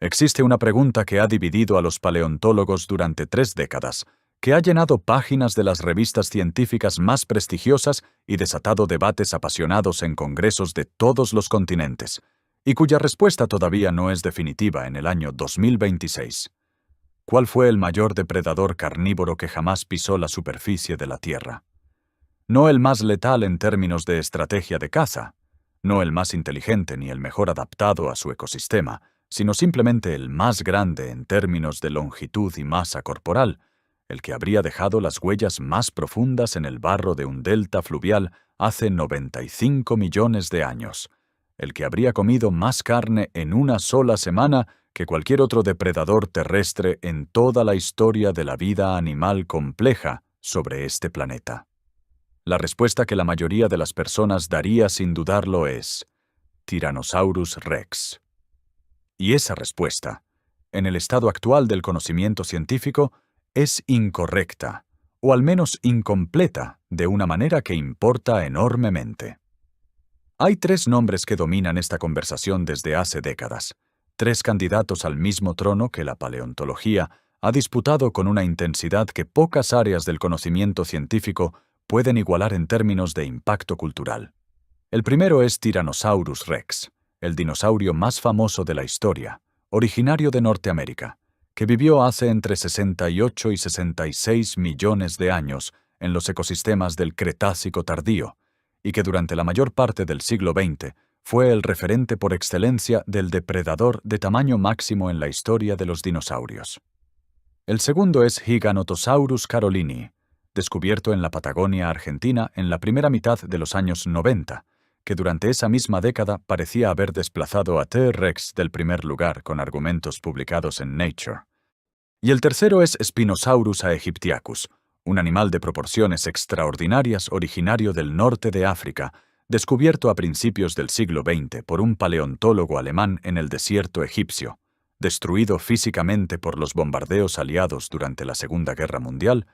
Existe una pregunta que ha dividido a los paleontólogos durante 3 décadas, que ha llenado páginas de las revistas científicas más prestigiosas y desatado debates apasionados en congresos de todos los continentes, y cuya respuesta todavía no es definitiva en el año 2026. ¿Cuál fue el mayor depredador carnívoro que jamás pisó la superficie de la Tierra? No el más letal en términos de estrategia de caza, no el más inteligente ni el mejor adaptado a su ecosistema, sino simplemente el más grande en términos de longitud y masa corporal, el que habría dejado las huellas más profundas en el barro de un delta fluvial hace 95 millones de años, el que habría comido más carne en una sola semana que cualquier otro depredador terrestre en toda la historia de la vida animal compleja sobre este planeta. La respuesta que la mayoría de las personas daría sin dudarlo es Tyrannosaurus rex. Y esa respuesta, en el estado actual del conocimiento científico, es incorrecta, o al menos incompleta, de una manera que importa enormemente. Hay 3 nombres que dominan esta conversación desde hace décadas, 3 candidatos al mismo trono que la paleontología ha disputado con una intensidad que pocas áreas del conocimiento científico pueden igualar en términos de impacto cultural. El primero es Tyrannosaurus rex, el dinosaurio más famoso de la historia, originario de Norteamérica, que vivió hace entre 68 y 66 millones de años en los ecosistemas del Cretácico tardío, y que durante la mayor parte del siglo XX fue el referente por excelencia del depredador de tamaño máximo en la historia de los dinosaurios. El segundo es Giganotosaurus carolini, descubierto en la Patagonia Argentina en la primera mitad de los años 90, que durante esa misma década parecía haber desplazado a T-Rex del primer lugar con argumentos publicados en Nature. Y el tercero es Spinosaurus aegyptiacus, un animal de proporciones extraordinarias originario del norte de África, descubierto a principios del siglo XX por un paleontólogo alemán en el desierto egipcio, destruido físicamente por los bombardeos aliados durante la Segunda Guerra Mundial,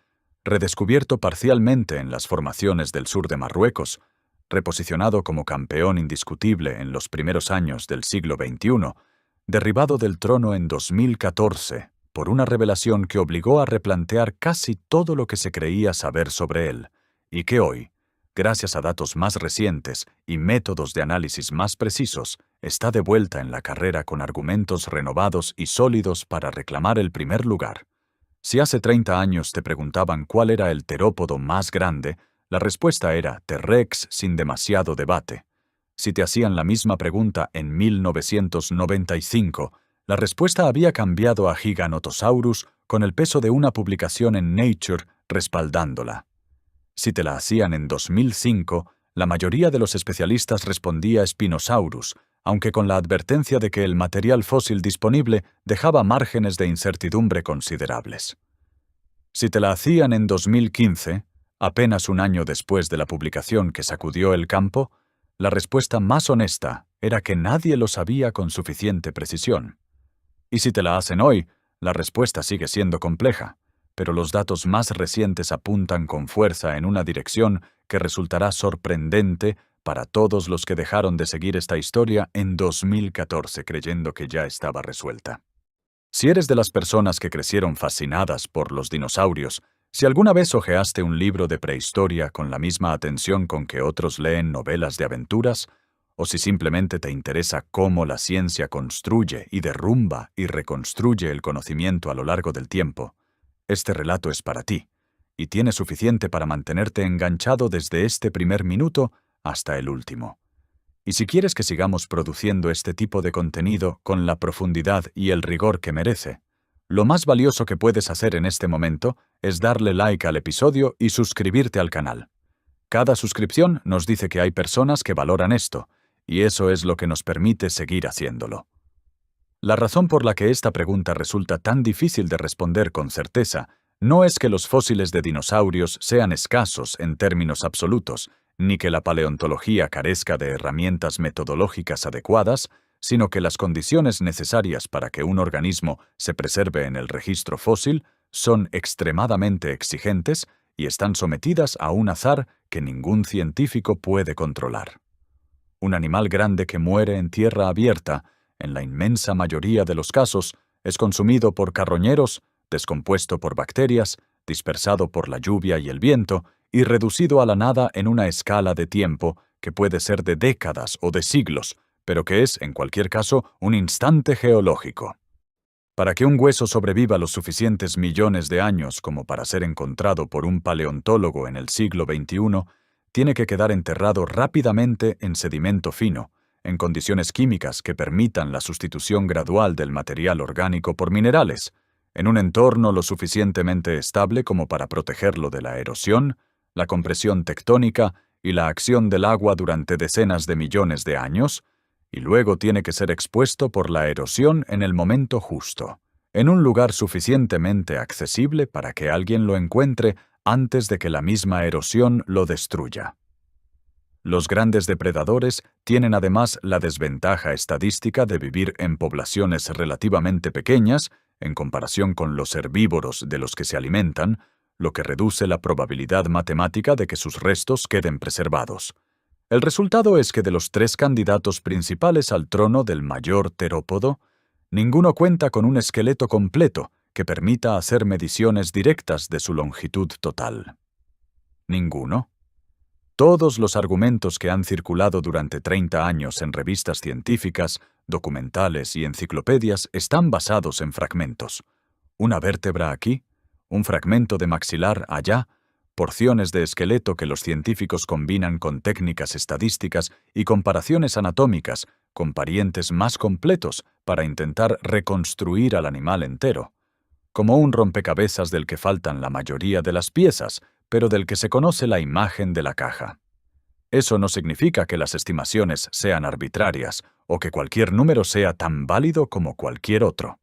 redescubierto parcialmente en las formaciones del sur de Marruecos, reposicionado como campeón indiscutible en los primeros años del siglo XXI, derribado del trono en 2014 por una revelación que obligó a replantear casi todo lo que se creía saber sobre él, y que hoy, gracias a datos más recientes y métodos de análisis más precisos, está de vuelta en la carrera con argumentos renovados y sólidos para reclamar el primer lugar. Si hace 30 años te preguntaban cuál era el terópodo más grande, la respuesta era T-Rex sin demasiado debate. Si te hacían la misma pregunta en 1995, la respuesta había cambiado a Giganotosaurus con el peso de una publicación en Nature respaldándola. Si te la hacían en 2005, la mayoría de los especialistas respondía Spinosaurus, aunque con la advertencia de que el material fósil disponible dejaba márgenes de incertidumbre considerables. Si te la hacían en 2015, apenas un año después de la publicación que sacudió el campo, la respuesta más honesta era que nadie lo sabía con suficiente precisión. Y si te la hacen hoy, la respuesta sigue siendo compleja, pero los datos más recientes apuntan con fuerza en una dirección que resultará sorprendente para todos los que dejaron de seguir esta historia en 2014 creyendo que ya estaba resuelta. Si eres de las personas que crecieron fascinadas por los dinosaurios, si alguna vez hojeaste un libro de prehistoria con la misma atención con que otros leen novelas de aventuras, o si simplemente te interesa cómo la ciencia construye y derrumba y reconstruye el conocimiento a lo largo del tiempo, este relato es para ti, y tiene suficiente para mantenerte enganchado desde este primer minuto hasta el último. Y si quieres que sigamos produciendo este tipo de contenido con la profundidad y el rigor que merece, lo más valioso que puedes hacer en este momento es darle like al episodio y suscribirte al canal. Cada suscripción nos dice que hay personas que valoran esto, y eso es lo que nos permite seguir haciéndolo. La razón por la que esta pregunta resulta tan difícil de responder con certeza no es que los fósiles de dinosaurios sean escasos en términos absolutos, ni que la paleontología carezca de herramientas metodológicas adecuadas, sino que las condiciones necesarias para que un organismo se preserve en el registro fósil son extremadamente exigentes y están sometidas a un azar que ningún científico puede controlar. Un animal grande que muere en tierra abierta en la inmensa mayoría de los casos, es consumido por carroñeros, descompuesto por bacterias, dispersado por la lluvia y el viento, y reducido a la nada en una escala de tiempo que puede ser de décadas o de siglos, pero que es, en cualquier caso, un instante geológico. Para que un hueso sobreviva los suficientes millones de años como para ser encontrado por un paleontólogo en el siglo XXI, tiene que quedar enterrado rápidamente en sedimento fino, en condiciones químicas que permitan la sustitución gradual del material orgánico por minerales, en un entorno lo suficientemente estable como para protegerlo de la erosión, la compresión tectónica y la acción del agua durante decenas de millones de años, y luego tiene que ser expuesto por la erosión en el momento justo, en un lugar suficientemente accesible para que alguien lo encuentre antes de que la misma erosión lo destruya. Los grandes depredadores tienen además la desventaja estadística de vivir en poblaciones relativamente pequeñas en comparación con los herbívoros de los que se alimentan, lo que reduce la probabilidad matemática de que sus restos queden preservados. El resultado es que de los 3 candidatos principales al trono del mayor terópodo, ninguno cuenta con un esqueleto completo que permita hacer mediciones directas de su longitud total. ¿Ninguno? Todos los argumentos que han circulado durante 30 años en revistas científicas, documentales y enciclopedias están basados en fragmentos. Una vértebra aquí, un fragmento de maxilar allá, porciones de esqueleto que los científicos combinan con técnicas estadísticas y comparaciones anatómicas con parientes más completos para intentar reconstruir al animal entero, como un rompecabezas del que faltan la mayoría de las piezas, pero del que se conoce la imagen de la caja. Eso no significa que las estimaciones sean arbitrarias o que cualquier número sea tan válido como cualquier otro.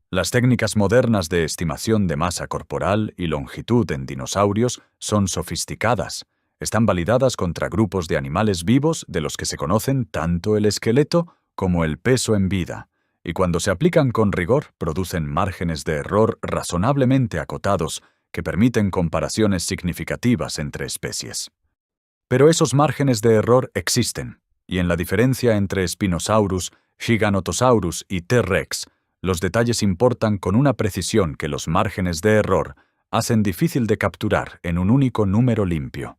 Las técnicas modernas de estimación de masa corporal y longitud en dinosaurios son sofisticadas. Están validadas contra grupos de animales vivos de los que se conocen tanto el esqueleto como el peso en vida, y cuando se aplican con rigor producen márgenes de error razonablemente acotados que permiten comparaciones significativas entre especies. Pero esos márgenes de error existen, y en la diferencia entre Spinosaurus, Giganotosaurus y T-Rex, los detalles importan con una precisión que los márgenes de error hacen difícil de capturar en un único número limpio.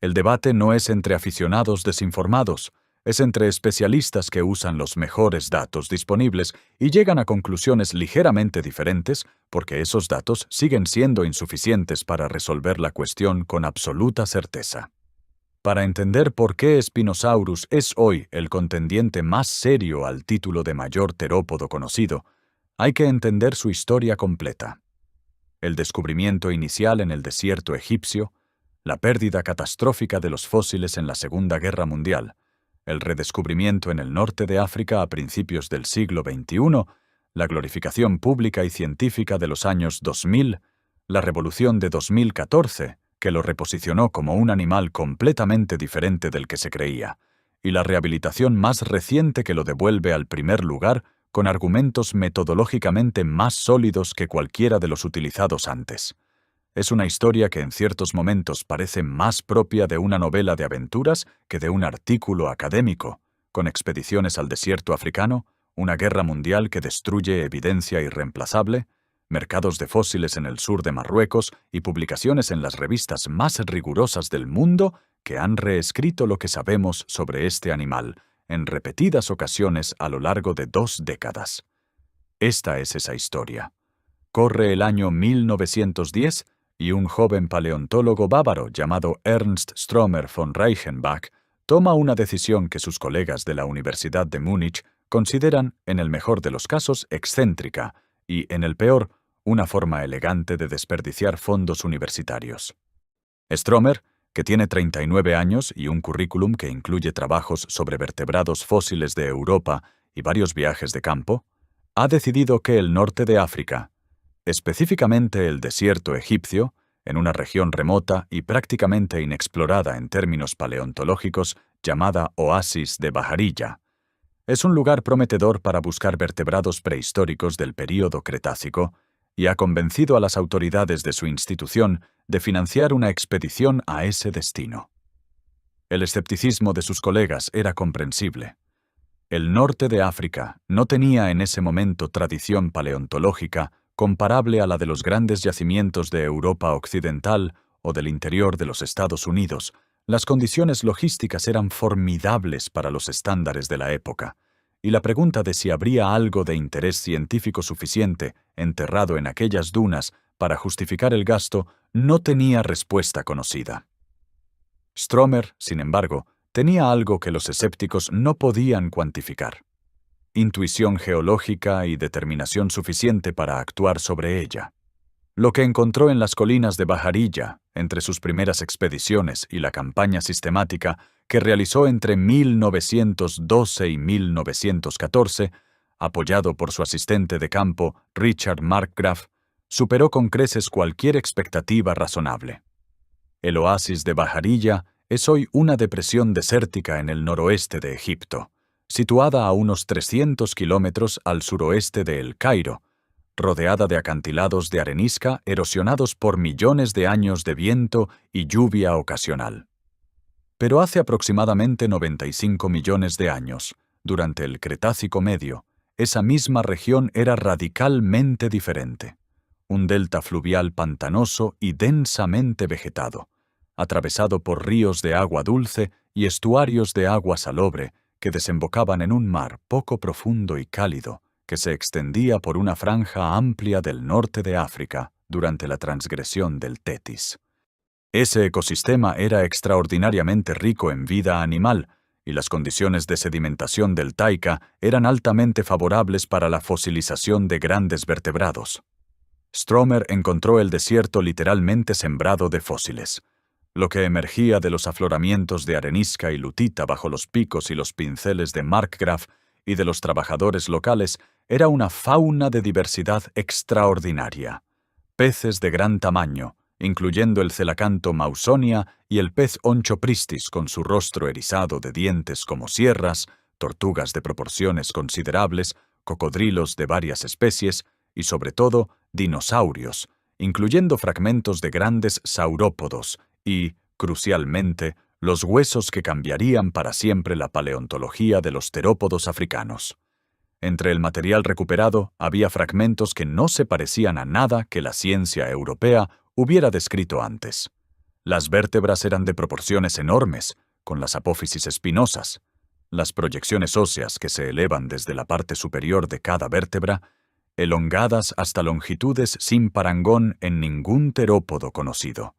El debate no es entre aficionados desinformados, es entre especialistas que usan los mejores datos disponibles y llegan a conclusiones ligeramente diferentes porque esos datos siguen siendo insuficientes para resolver la cuestión con absoluta certeza. Para entender por qué Spinosaurus es hoy el contendiente más serio al título de mayor terópodo conocido, hay que entender su historia completa. El descubrimiento inicial en el desierto egipcio, la pérdida catastrófica de los fósiles en la Segunda Guerra Mundial, el redescubrimiento en el norte de África a principios del siglo XXI, la glorificación pública y científica de los años 2000, la revolución de 2014, que lo reposicionó como un animal completamente diferente del que se creía, y la rehabilitación más reciente que lo devuelve al primer lugar con argumentos metodológicamente más sólidos que cualquiera de los utilizados antes. Es una historia que en ciertos momentos parece más propia de una novela de aventuras que de un artículo académico, con expediciones al desierto africano, una guerra mundial que destruye evidencia irreemplazable, mercados de fósiles en el sur de Marruecos y publicaciones en las revistas más rigurosas del mundo que han reescrito lo que sabemos sobre este animal en repetidas ocasiones a lo largo de 2 décadas. Esta es esa historia. Corre el año 1910 y un joven paleontólogo bávaro llamado Ernst Stromer von Reichenbach toma una decisión que sus colegas de la Universidad de Múnich consideran, en el mejor de los casos, excéntrica y, en el peor, una forma elegante de desperdiciar fondos universitarios. Stromer, que tiene 39 años y un currículum que incluye trabajos sobre vertebrados fósiles de Europa y varios viajes de campo, ha decidido que el norte de África, específicamente el desierto egipcio, en una región remota y prácticamente inexplorada en términos paleontológicos llamada Oasis de Baharilla, es un lugar prometedor para buscar vertebrados prehistóricos del período Cretácico y ha convencido a las autoridades de su institución de financiar una expedición a ese destino. El escepticismo de sus colegas era comprensible. El norte de África no tenía en ese momento tradición paleontológica comparable a la de los grandes yacimientos de Europa occidental o del interior de los Estados Unidos. Las condiciones logísticas eran formidables para los estándares de la época, y la pregunta de si habría algo de interés científico suficiente enterrado en aquellas dunas para justificar el gasto no tenía respuesta conocida. Stromer, sin embargo, tenía algo que los escépticos no podían cuantificar: intuición geológica y determinación suficiente para actuar sobre ella. Lo que encontró en las colinas de Bajarilla, entre sus primeras expediciones y la campaña sistemática que realizó entre 1912 y 1914, apoyado por su asistente de campo, Richard Markgraf, superó con creces cualquier expectativa razonable. El oasis de Bajarilla es hoy una depresión desértica en el noroeste de Egipto, situada a unos 300 kilómetros al suroeste de El Cairo, rodeada de acantilados de arenisca erosionados por millones de años de viento y lluvia ocasional. Pero hace aproximadamente 95 millones de años, durante el Cretácico Medio, esa misma región era radicalmente diferente. Un delta fluvial pantanoso y densamente vegetado, atravesado por ríos de agua dulce y estuarios de agua salobre que desembocaban en un mar poco profundo y cálido, que se extendía por una franja amplia del norte de África durante la transgresión del Tetis. Ese ecosistema era extraordinariamente rico en vida animal, y las condiciones de sedimentación del Taika eran altamente favorables para la fosilización de grandes vertebrados. Stromer encontró el desierto literalmente sembrado de fósiles. Lo que emergía de los afloramientos de arenisca y lutita bajo los picos y los pinceles de Markgraf y de los trabajadores locales era una fauna de diversidad extraordinaria. Peces de gran tamaño, incluyendo el celacanto Mausonia y el pez Onchopristis con su rostro erizado de dientes como sierras, tortugas de proporciones considerables, cocodrilos de varias especies y, sobre todo, dinosaurios, incluyendo fragmentos de grandes saurópodos y, crucialmente, los huesos que cambiarían para siempre la paleontología de los terópodos africanos. Entre el material recuperado había fragmentos que no se parecían a nada que la ciencia europea hubiera descrito antes. Las vértebras eran de proporciones enormes, con las apófisis espinosas. Las proyecciones óseas que se elevan desde la parte superior de cada vértebra, elongadas hasta longitudes sin parangón en ningún terópodo conocido.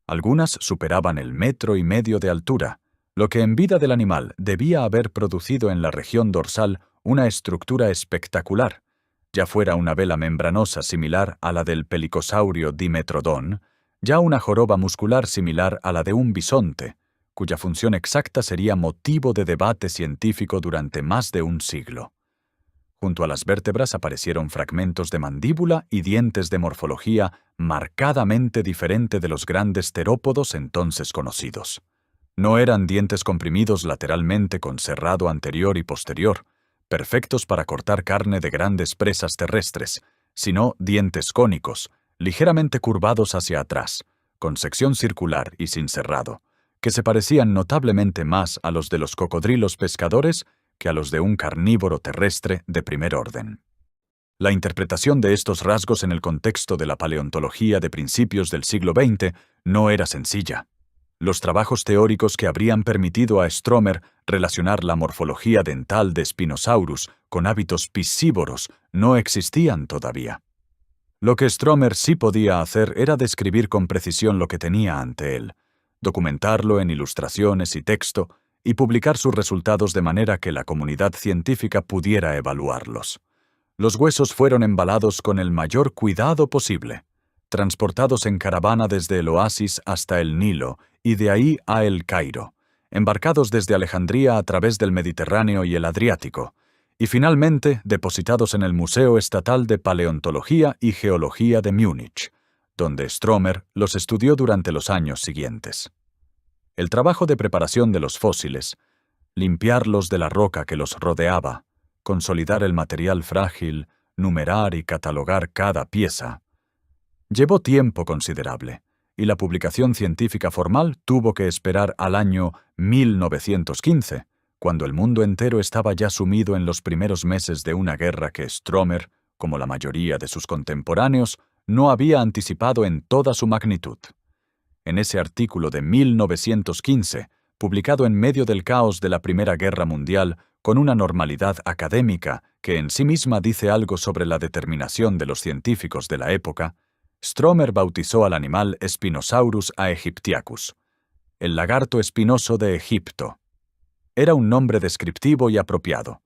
Algunas superaban el 1,5 metros de altura, lo que en vida del animal debía haber producido en la región dorsal una estructura espectacular, ya fuera una vela membranosa similar a la del pelicosaurio Dimetrodon, ya una joroba muscular similar a la de un bisonte, cuya función exacta sería motivo de debate científico durante más de un siglo. Junto a las vértebras aparecieron fragmentos de mandíbula y dientes de morfología marcadamente diferente de los grandes terópodos entonces conocidos. No eran dientes comprimidos lateralmente con cerrado anterior y posterior, perfectos para cortar carne de grandes presas terrestres, sino dientes cónicos, ligeramente curvados hacia atrás, con sección circular y sin cerrado, que se parecían notablemente más a los de los cocodrilos pescadores que a los de un carnívoro terrestre de primer orden. La interpretación de estos rasgos en el contexto de la paleontología de principios del siglo XX no era sencilla. Los trabajos teóricos que habrían permitido a Stromer relacionar la morfología dental de Spinosaurus con hábitos piscívoros no existían todavía. Lo que Stromer sí podía hacer era describir con precisión lo que tenía ante él, documentarlo en ilustraciones y texto, y publicar sus resultados de manera que la comunidad científica pudiera evaluarlos. Los huesos fueron embalados con el mayor cuidado posible, transportados en caravana desde el oasis hasta el Nilo y de ahí a El Cairo, embarcados desde Alejandría a través del Mediterráneo y el Adriático, y finalmente depositados en el Museo Estatal de Paleontología y Geología de Múnich, donde Stromer los estudió durante los años siguientes. El trabajo de preparación de los fósiles, limpiarlos de la roca que los rodeaba, consolidar el material frágil, numerar y catalogar cada pieza, llevó tiempo considerable, y la publicación científica formal tuvo que esperar al año 1915, cuando el mundo entero estaba ya sumido en los primeros meses de una guerra que Stromer, como la mayoría de sus contemporáneos, no había anticipado en toda su magnitud. En ese artículo de 1915, publicado en medio del caos de la Primera Guerra Mundial, con una normalidad académica que en sí misma dice algo sobre la determinación de los científicos de la época, Stromer bautizó al animal Spinosaurus aegyptiacus, el lagarto espinoso de Egipto. Era un nombre descriptivo y apropiado.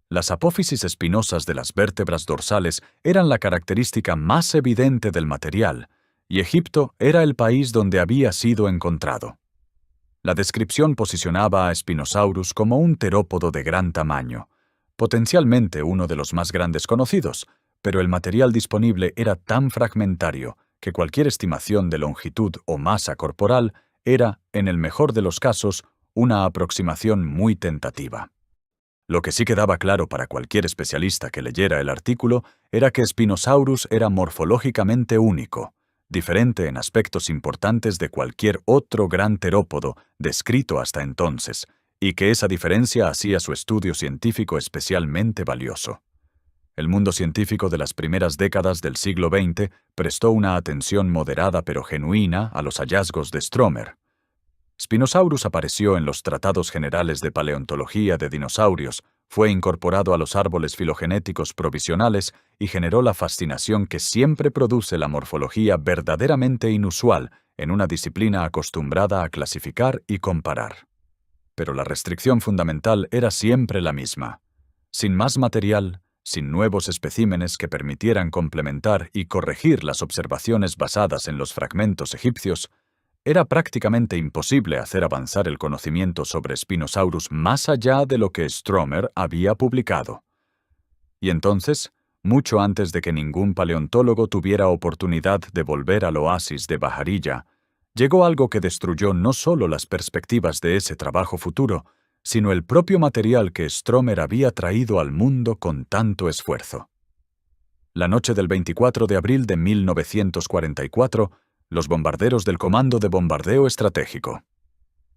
Las apófisis espinosas de las vértebras dorsales eran la característica más evidente del material, y Egipto era el país donde había sido encontrado. La descripción posicionaba a Spinosaurus como un terópodo de gran tamaño, potencialmente uno de los más grandes conocidos, pero el material disponible era tan fragmentario que cualquier estimación de longitud o masa corporal era, en el mejor de los casos, una aproximación muy tentativa. Lo que sí quedaba claro para cualquier especialista que leyera el artículo era que Spinosaurus era morfológicamente único, diferente en aspectos importantes de cualquier otro gran terópodo descrito hasta entonces, y que esa diferencia hacía su estudio científico especialmente valioso. El mundo científico de las primeras décadas del siglo XX prestó una atención moderada pero genuina a los hallazgos de Stromer. Spinosaurus apareció en los Tratados Generales de Paleontología de Dinosaurios, fue incorporado a los árboles filogenéticos provisionales y generó la fascinación que siempre produce la morfología verdaderamente inusual en una disciplina acostumbrada a clasificar y comparar. Pero la restricción fundamental era siempre la misma. Sin más material, sin nuevos especímenes que permitieran complementar y corregir las observaciones basadas en los fragmentos egipcios, era prácticamente imposible hacer avanzar el conocimiento sobre Spinosaurus más allá de lo que Stromer había publicado. Y entonces, mucho antes de que ningún paleontólogo tuviera oportunidad de volver al oasis de Bajarilla, llegó algo que destruyó no solo las perspectivas de ese trabajo futuro, sino el propio material que Stromer había traído al mundo con tanto esfuerzo. La noche del 24 de abril de 1944, los bombarderos del Comando de Bombardeo Estratégico,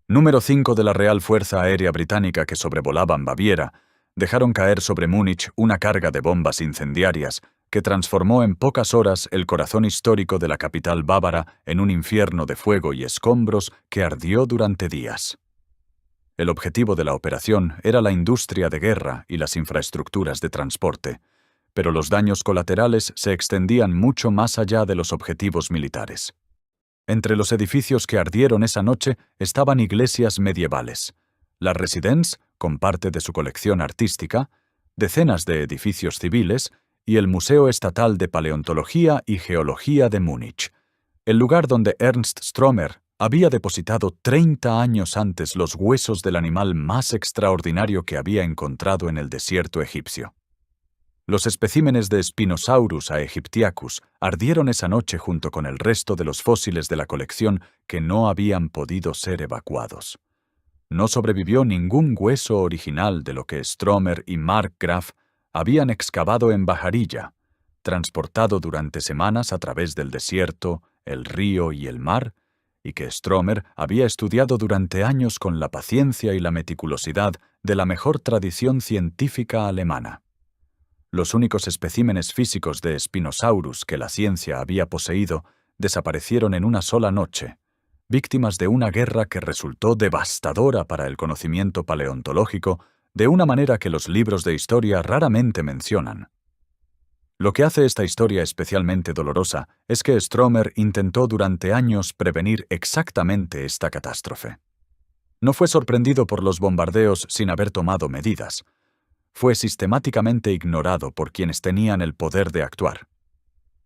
número 5 de la Real Fuerza Aérea Británica que sobrevolaban Baviera, dejaron caer sobre Múnich una carga de bombas incendiarias que transformó en pocas horas el corazón histórico de la capital bávara en un infierno de fuego y escombros que ardió durante días. El objetivo de la operación era la industria de guerra y las infraestructuras de transporte, pero los daños colaterales se extendían mucho más allá de los objetivos militares. Entre los edificios que ardieron esa noche estaban iglesias medievales, la Residenz, con parte de su colección artística, decenas de edificios civiles y el Museo Estatal de Paleontología y Geología de Múnich, el lugar donde Ernst Stromer había depositado 30 años antes los huesos del animal más extraordinario que había encontrado en el desierto egipcio. Los especímenes de Spinosaurus aegyptiacus ardieron esa noche junto con el resto de los fósiles de la colección que no habían podido ser evacuados. No sobrevivió ningún hueso original de lo que Stromer y Markgraf habían excavado en Bajarilla, transportado durante semanas a través del desierto, el río y el mar, y que Stromer había estudiado durante años con la paciencia y la meticulosidad de la mejor tradición científica alemana. Los únicos especímenes físicos de Spinosaurus que la ciencia había poseído desaparecieron en una sola noche, víctimas de una guerra que resultó devastadora para el conocimiento paleontológico de una manera que los libros de historia raramente mencionan. Lo que hace esta historia especialmente dolorosa es que Stromer intentó durante años prevenir exactamente esta catástrofe. No fue sorprendido por los bombardeos sin haber tomado medidas. Fue sistemáticamente ignorado por quienes tenían el poder de actuar.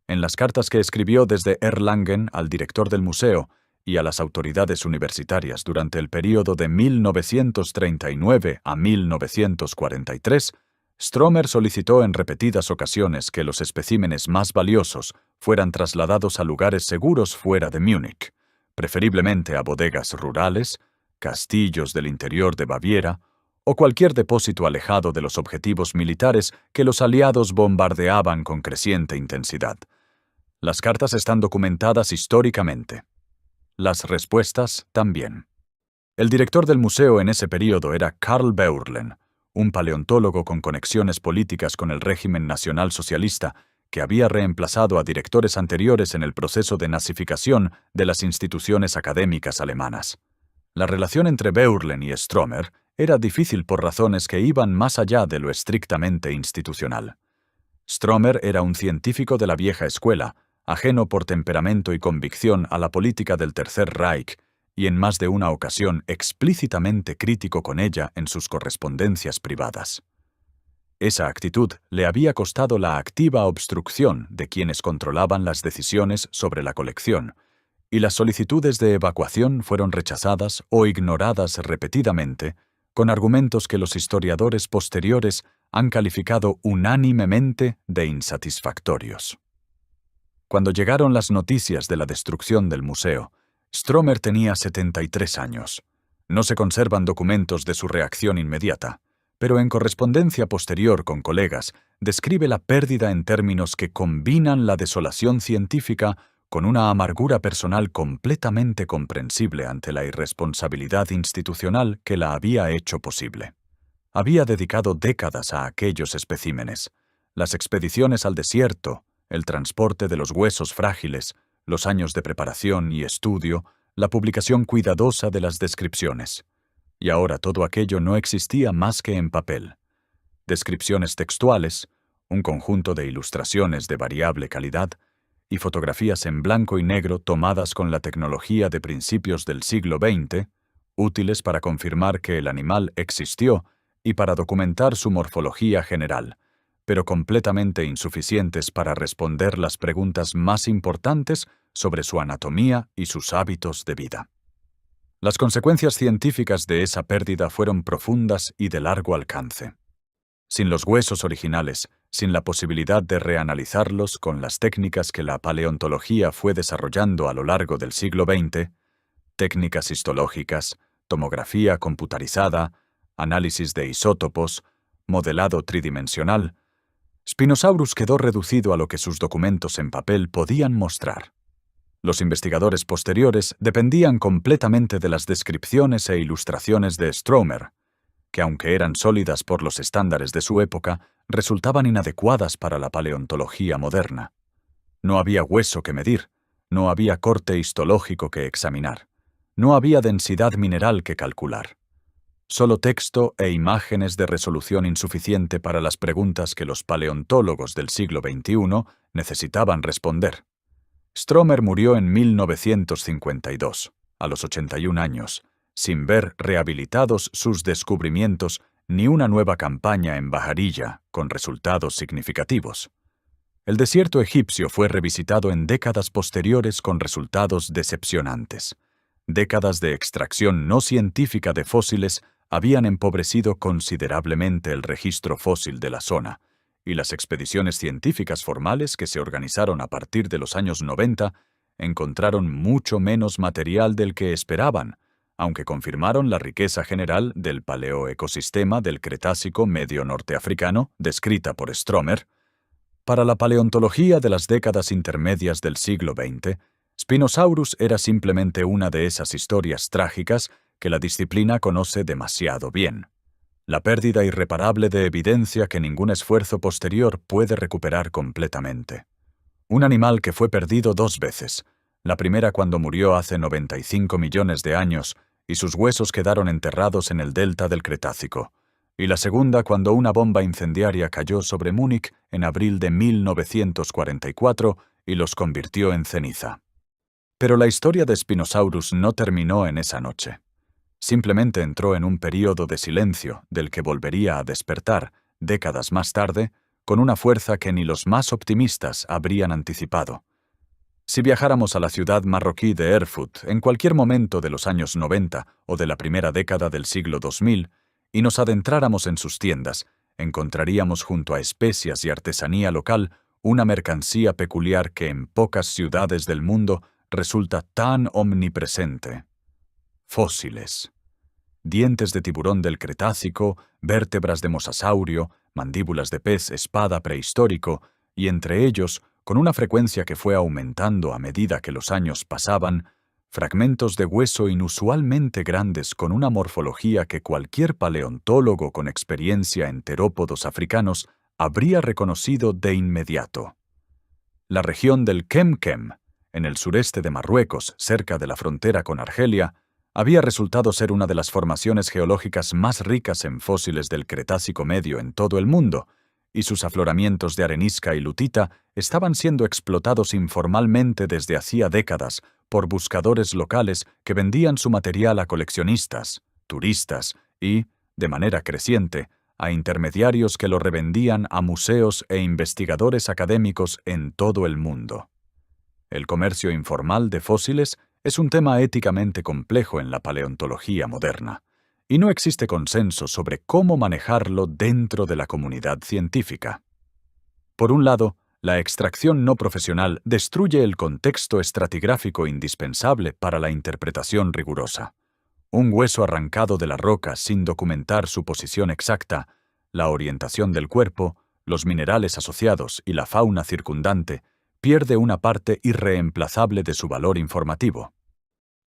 En las cartas que escribió desde Erlangen al director del museo y a las autoridades universitarias durante el período de 1939 a 1943, Stromer solicitó en repetidas ocasiones que los especímenes más valiosos fueran trasladados a lugares seguros fuera de Múnich, preferiblemente a bodegas rurales, castillos del interior de Baviera o cualquier depósito alejado de los objetivos militares que los aliados bombardeaban con creciente intensidad. Las cartas están documentadas históricamente. Las respuestas también. El director del museo en ese período era Karl Beurlen, un paleontólogo con conexiones políticas con el régimen nacionalsocialista que había reemplazado a directores anteriores en el proceso de nazificación de las instituciones académicas alemanas. La relación entre Beurlen y Stromer era difícil por razones que iban más allá de lo estrictamente institucional. Stromer era un científico de la vieja escuela, ajeno por temperamento y convicción a la política del Tercer Reich, y en más de una ocasión explícitamente crítico con ella en sus correspondencias privadas. Esa actitud le había costado la activa obstrucción de quienes controlaban las decisiones sobre la colección, y las solicitudes de evacuación fueron rechazadas o ignoradas repetidamente, con argumentos que los historiadores posteriores han calificado unánimemente de insatisfactorios. Cuando llegaron las noticias de la destrucción del museo, Stromer tenía 73 años. No se conservan documentos de su reacción inmediata, pero en correspondencia posterior con colegas describe la pérdida en términos que combinan la desolación científica con una amargura personal completamente comprensible ante la irresponsabilidad institucional que la había hecho posible. Había dedicado décadas a aquellos especímenes, las expediciones al desierto, el transporte de los huesos frágiles, los años de preparación y estudio, la publicación cuidadosa de las descripciones. Y ahora todo aquello no existía más que en papel. Descripciones textuales, un conjunto de ilustraciones de variable calidad, y fotografías en blanco y negro tomadas con la tecnología de principios del siglo XX, útiles para confirmar que el animal existió y para documentar su morfología general, pero completamente insuficientes para responder las preguntas más importantes sobre su anatomía y sus hábitos de vida. Las consecuencias científicas de esa pérdida fueron profundas y de largo alcance. Sin los huesos originales, sin la posibilidad de reanalizarlos con las técnicas que la paleontología fue desarrollando a lo largo del siglo XX, técnicas histológicas, tomografía computarizada, análisis de isótopos, modelado tridimensional, Spinosaurus quedó reducido a lo que sus documentos en papel podían mostrar. Los investigadores posteriores dependían completamente de las descripciones e ilustraciones de Stromer, que aunque eran sólidas por los estándares de su época, resultaban inadecuadas para la paleontología moderna. No había hueso que medir, no había corte histológico que examinar, no había densidad mineral que calcular. Solo texto e imágenes de resolución insuficiente para las preguntas que los paleontólogos del siglo XXI necesitaban responder. Stromer murió en 1952, a los 81 años, sin ver rehabilitados sus descubrimientos ni una nueva campaña en Bajarilla con resultados significativos. El desierto egipcio fue revisitado en décadas posteriores con resultados decepcionantes. Décadas de extracción no científica de fósiles habían empobrecido considerablemente el registro fósil de la zona, y las expediciones científicas formales que se organizaron a partir de los años 90 encontraron mucho menos material del que esperaban, aunque confirmaron la riqueza general del paleoecosistema del Cretácico medio norteafricano, descrita por Stromer. Para la paleontología de las décadas intermedias del siglo XX, Spinosaurus era simplemente una de esas historias trágicas que la disciplina conoce demasiado bien. La pérdida irreparable de evidencia que ningún esfuerzo posterior puede recuperar completamente. Un animal que fue perdido 2 veces, la primera cuando murió hace 95 millones de años y sus huesos quedaron enterrados en el delta del Cretácico, y la segunda cuando una bomba incendiaria cayó sobre Múnich en abril de 1944 y los convirtió en ceniza. Pero la historia de Spinosaurus no terminó en esa noche. Simplemente entró en un período de silencio del que volvería a despertar, décadas más tarde, con una fuerza que ni los más optimistas habrían anticipado. Si viajáramos a la ciudad marroquí de Erfurt en cualquier momento de los años 90 o de la primera década del siglo 2000 y nos adentráramos en sus tiendas, encontraríamos junto a especias y artesanía local una mercancía peculiar que en pocas ciudades del mundo resulta tan omnipresente. Fósiles. Dientes de tiburón del Cretácico, vértebras de mosasaurio, mandíbulas de pez espada prehistórico, y entre ellos, con una frecuencia que fue aumentando a medida que los años pasaban, fragmentos de hueso inusualmente grandes con una morfología que cualquier paleontólogo con experiencia en terópodos africanos habría reconocido de inmediato. La región del Kemkem, en el sureste de Marruecos, cerca de la frontera con Argelia, había resultado ser una de las formaciones geológicas más ricas en fósiles del Cretácico Medio en todo el mundo, y sus afloramientos de arenisca y lutita estaban siendo explotados informalmente desde hacía décadas por buscadores locales que vendían su material a coleccionistas, turistas y, de manera creciente, a intermediarios que lo revendían a museos e investigadores académicos en todo el mundo. El comercio informal de fósiles es un tema éticamente complejo en la paleontología moderna, y no existe consenso sobre cómo manejarlo dentro de la comunidad científica. Por un lado, la extracción no profesional destruye el contexto estratigráfico indispensable para la interpretación rigurosa. Un hueso arrancado de la roca sin documentar su posición exacta, la orientación del cuerpo, los minerales asociados y la fauna circundante, pierde una parte irreemplazable de su valor informativo.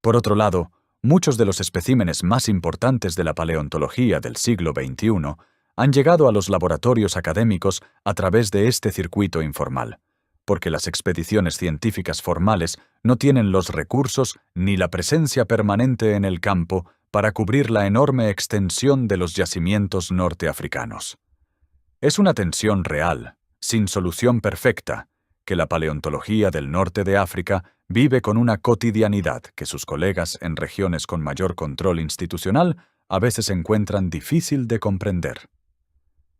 Por otro lado, muchos de los especímenes más importantes de la paleontología del siglo XXI han llegado a los laboratorios académicos a través de este circuito informal, porque las expediciones científicas formales no tienen los recursos ni la presencia permanente en el campo para cubrir la enorme extensión de los yacimientos norteafricanos. Es una tensión real, sin solución perfecta, que la paleontología del norte de África vive con una cotidianidad que sus colegas en regiones con mayor control institucional a veces encuentran difícil de comprender.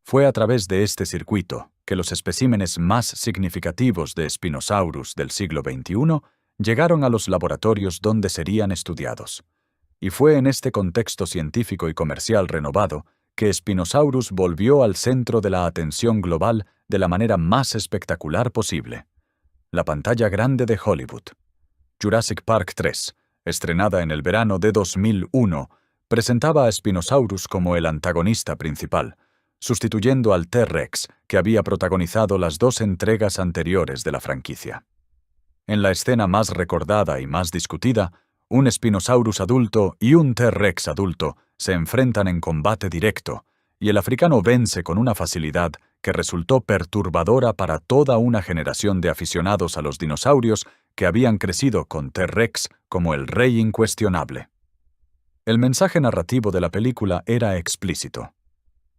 Fue a través de este circuito que los especímenes más significativos de Spinosaurus del siglo XXI llegaron a los laboratorios donde serían estudiados. Y fue en este contexto científico y comercial renovado que Spinosaurus volvió al centro de la atención global de la manera más espectacular posible. La pantalla grande de Hollywood. Jurassic Park 3, estrenada en el verano de 2001, presentaba a Spinosaurus como el antagonista principal, sustituyendo al T-Rex que había protagonizado las dos entregas anteriores de la franquicia. En la escena más recordada y más discutida, un Spinosaurus adulto y un T-Rex adulto se enfrentan en combate directo, y el africano vence con una facilidad que resultó perturbadora para toda una generación de aficionados a los dinosaurios que habían crecido con T-Rex como el rey incuestionable. El mensaje narrativo de la película era explícito.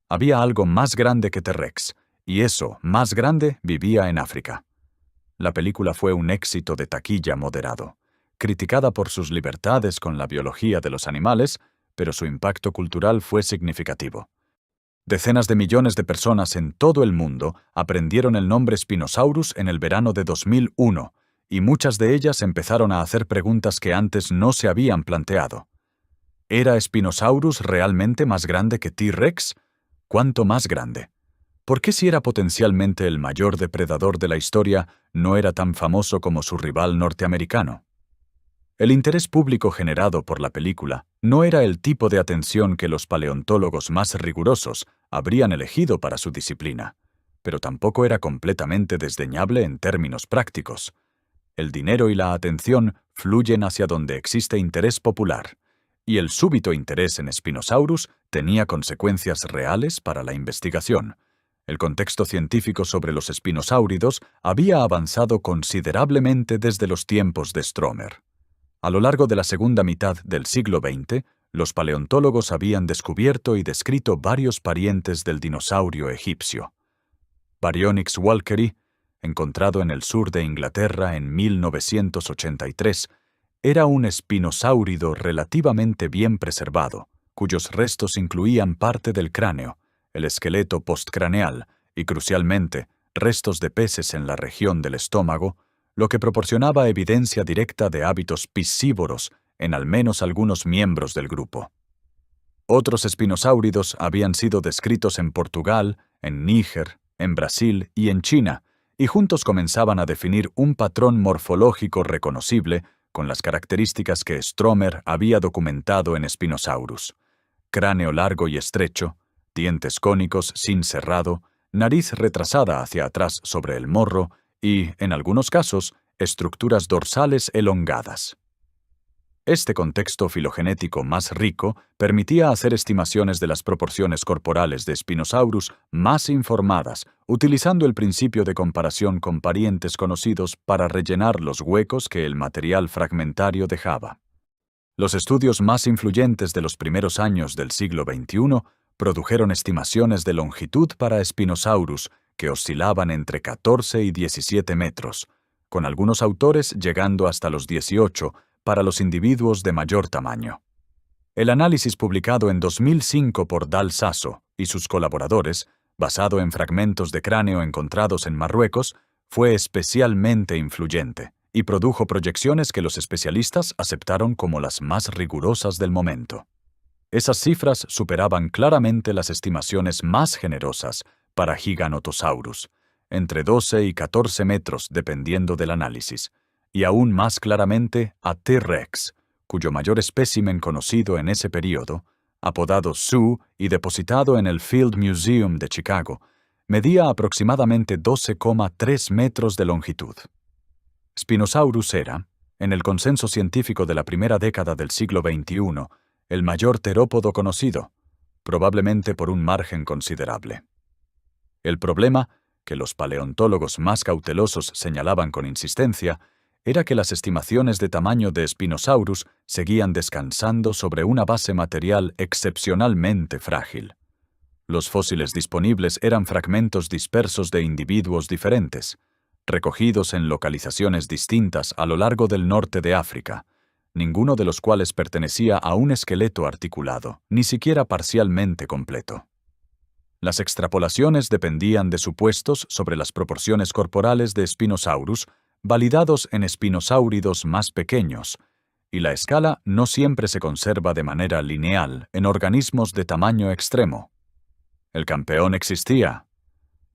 Había algo más grande que T-Rex, y eso, más grande, vivía en África. La película fue un éxito de taquilla moderado, criticada por sus libertades con la biología de los animales, pero su impacto cultural fue significativo. Decenas de millones de personas en todo el mundo aprendieron el nombre Spinosaurus en el verano de 2001, y muchas de ellas empezaron a hacer preguntas que antes no se habían planteado. ¿Era Spinosaurus realmente más grande que T-Rex? ¿Cuánto más grande? ¿Por qué si era potencialmente el mayor depredador de la historia, no era tan famoso como su rival norteamericano? El interés público generado por la película no era el tipo de atención que los paleontólogos más rigurosos habrían elegido para su disciplina, pero tampoco era completamente desdeñable en términos prácticos. El dinero y la atención fluyen hacia donde existe interés popular, y el súbito interés en Spinosaurus tenía consecuencias reales para la investigación. El contexto científico sobre los espinosáuridos había avanzado considerablemente desde los tiempos de Stromer. A lo largo de la segunda mitad del siglo XX, los paleontólogos habían descubierto y descrito varios parientes del dinosaurio egipcio. Baryonyx walkeri, encontrado en el sur de Inglaterra en 1983, era un espinosáurido relativamente bien preservado, cuyos restos incluían parte del cráneo, el esqueleto postcraneal y, crucialmente, restos de peces en la región del estómago, lo que proporcionaba evidencia directa de hábitos piscívoros en al menos algunos miembros del grupo. Otros espinosáuridos habían sido descritos en Portugal, en Níger, en Brasil y en China, y juntos comenzaban a definir un patrón morfológico reconocible con las características que Stromer había documentado en Spinosaurus: cráneo largo y estrecho, dientes cónicos sin cerrado, nariz retrasada hacia atrás sobre el morro y, en algunos casos, estructuras dorsales elongadas. Este contexto filogenético más rico permitía hacer estimaciones de las proporciones corporales de Spinosaurus más informadas, utilizando el principio de comparación con parientes conocidos para rellenar los huecos que el material fragmentario dejaba. Los estudios más influyentes de los primeros años del siglo XXI produjeron estimaciones de longitud para Spinosaurus que oscilaban entre 14 y 17 metros, con algunos autores llegando hasta los 18 para los individuos de mayor tamaño. El análisis publicado en 2005 por Dal Sasso y sus colaboradores, basado en fragmentos de cráneo encontrados en Marruecos, fue especialmente influyente y produjo proyecciones que los especialistas aceptaron como las más rigurosas del momento. Esas cifras superaban claramente las estimaciones más generosas para Giganotosaurus, entre 12 y 14 metros dependiendo del análisis, y aún más claramente a T-Rex, cuyo mayor espécimen conocido en ese periodo, apodado Sue y depositado en el Field Museum de Chicago, medía aproximadamente 12,3 metros de longitud. Spinosaurus era, en el consenso científico de la primera década del siglo XXI, el mayor terópodo conocido, probablemente por un margen considerable. El problema, que los paleontólogos más cautelosos señalaban con insistencia, era que las estimaciones de tamaño de Spinosaurus seguían descansando sobre una base material excepcionalmente frágil. Los fósiles disponibles eran fragmentos dispersos de individuos diferentes, recogidos en localizaciones distintas a lo largo del norte de África, ninguno de los cuales pertenecía a un esqueleto articulado, ni siquiera parcialmente completo. Las extrapolaciones dependían de supuestos sobre las proporciones corporales de Spinosaurus, validados en espinosáuridos más pequeños, y la escala no siempre se conserva de manera lineal en organismos de tamaño extremo. El campeón existía,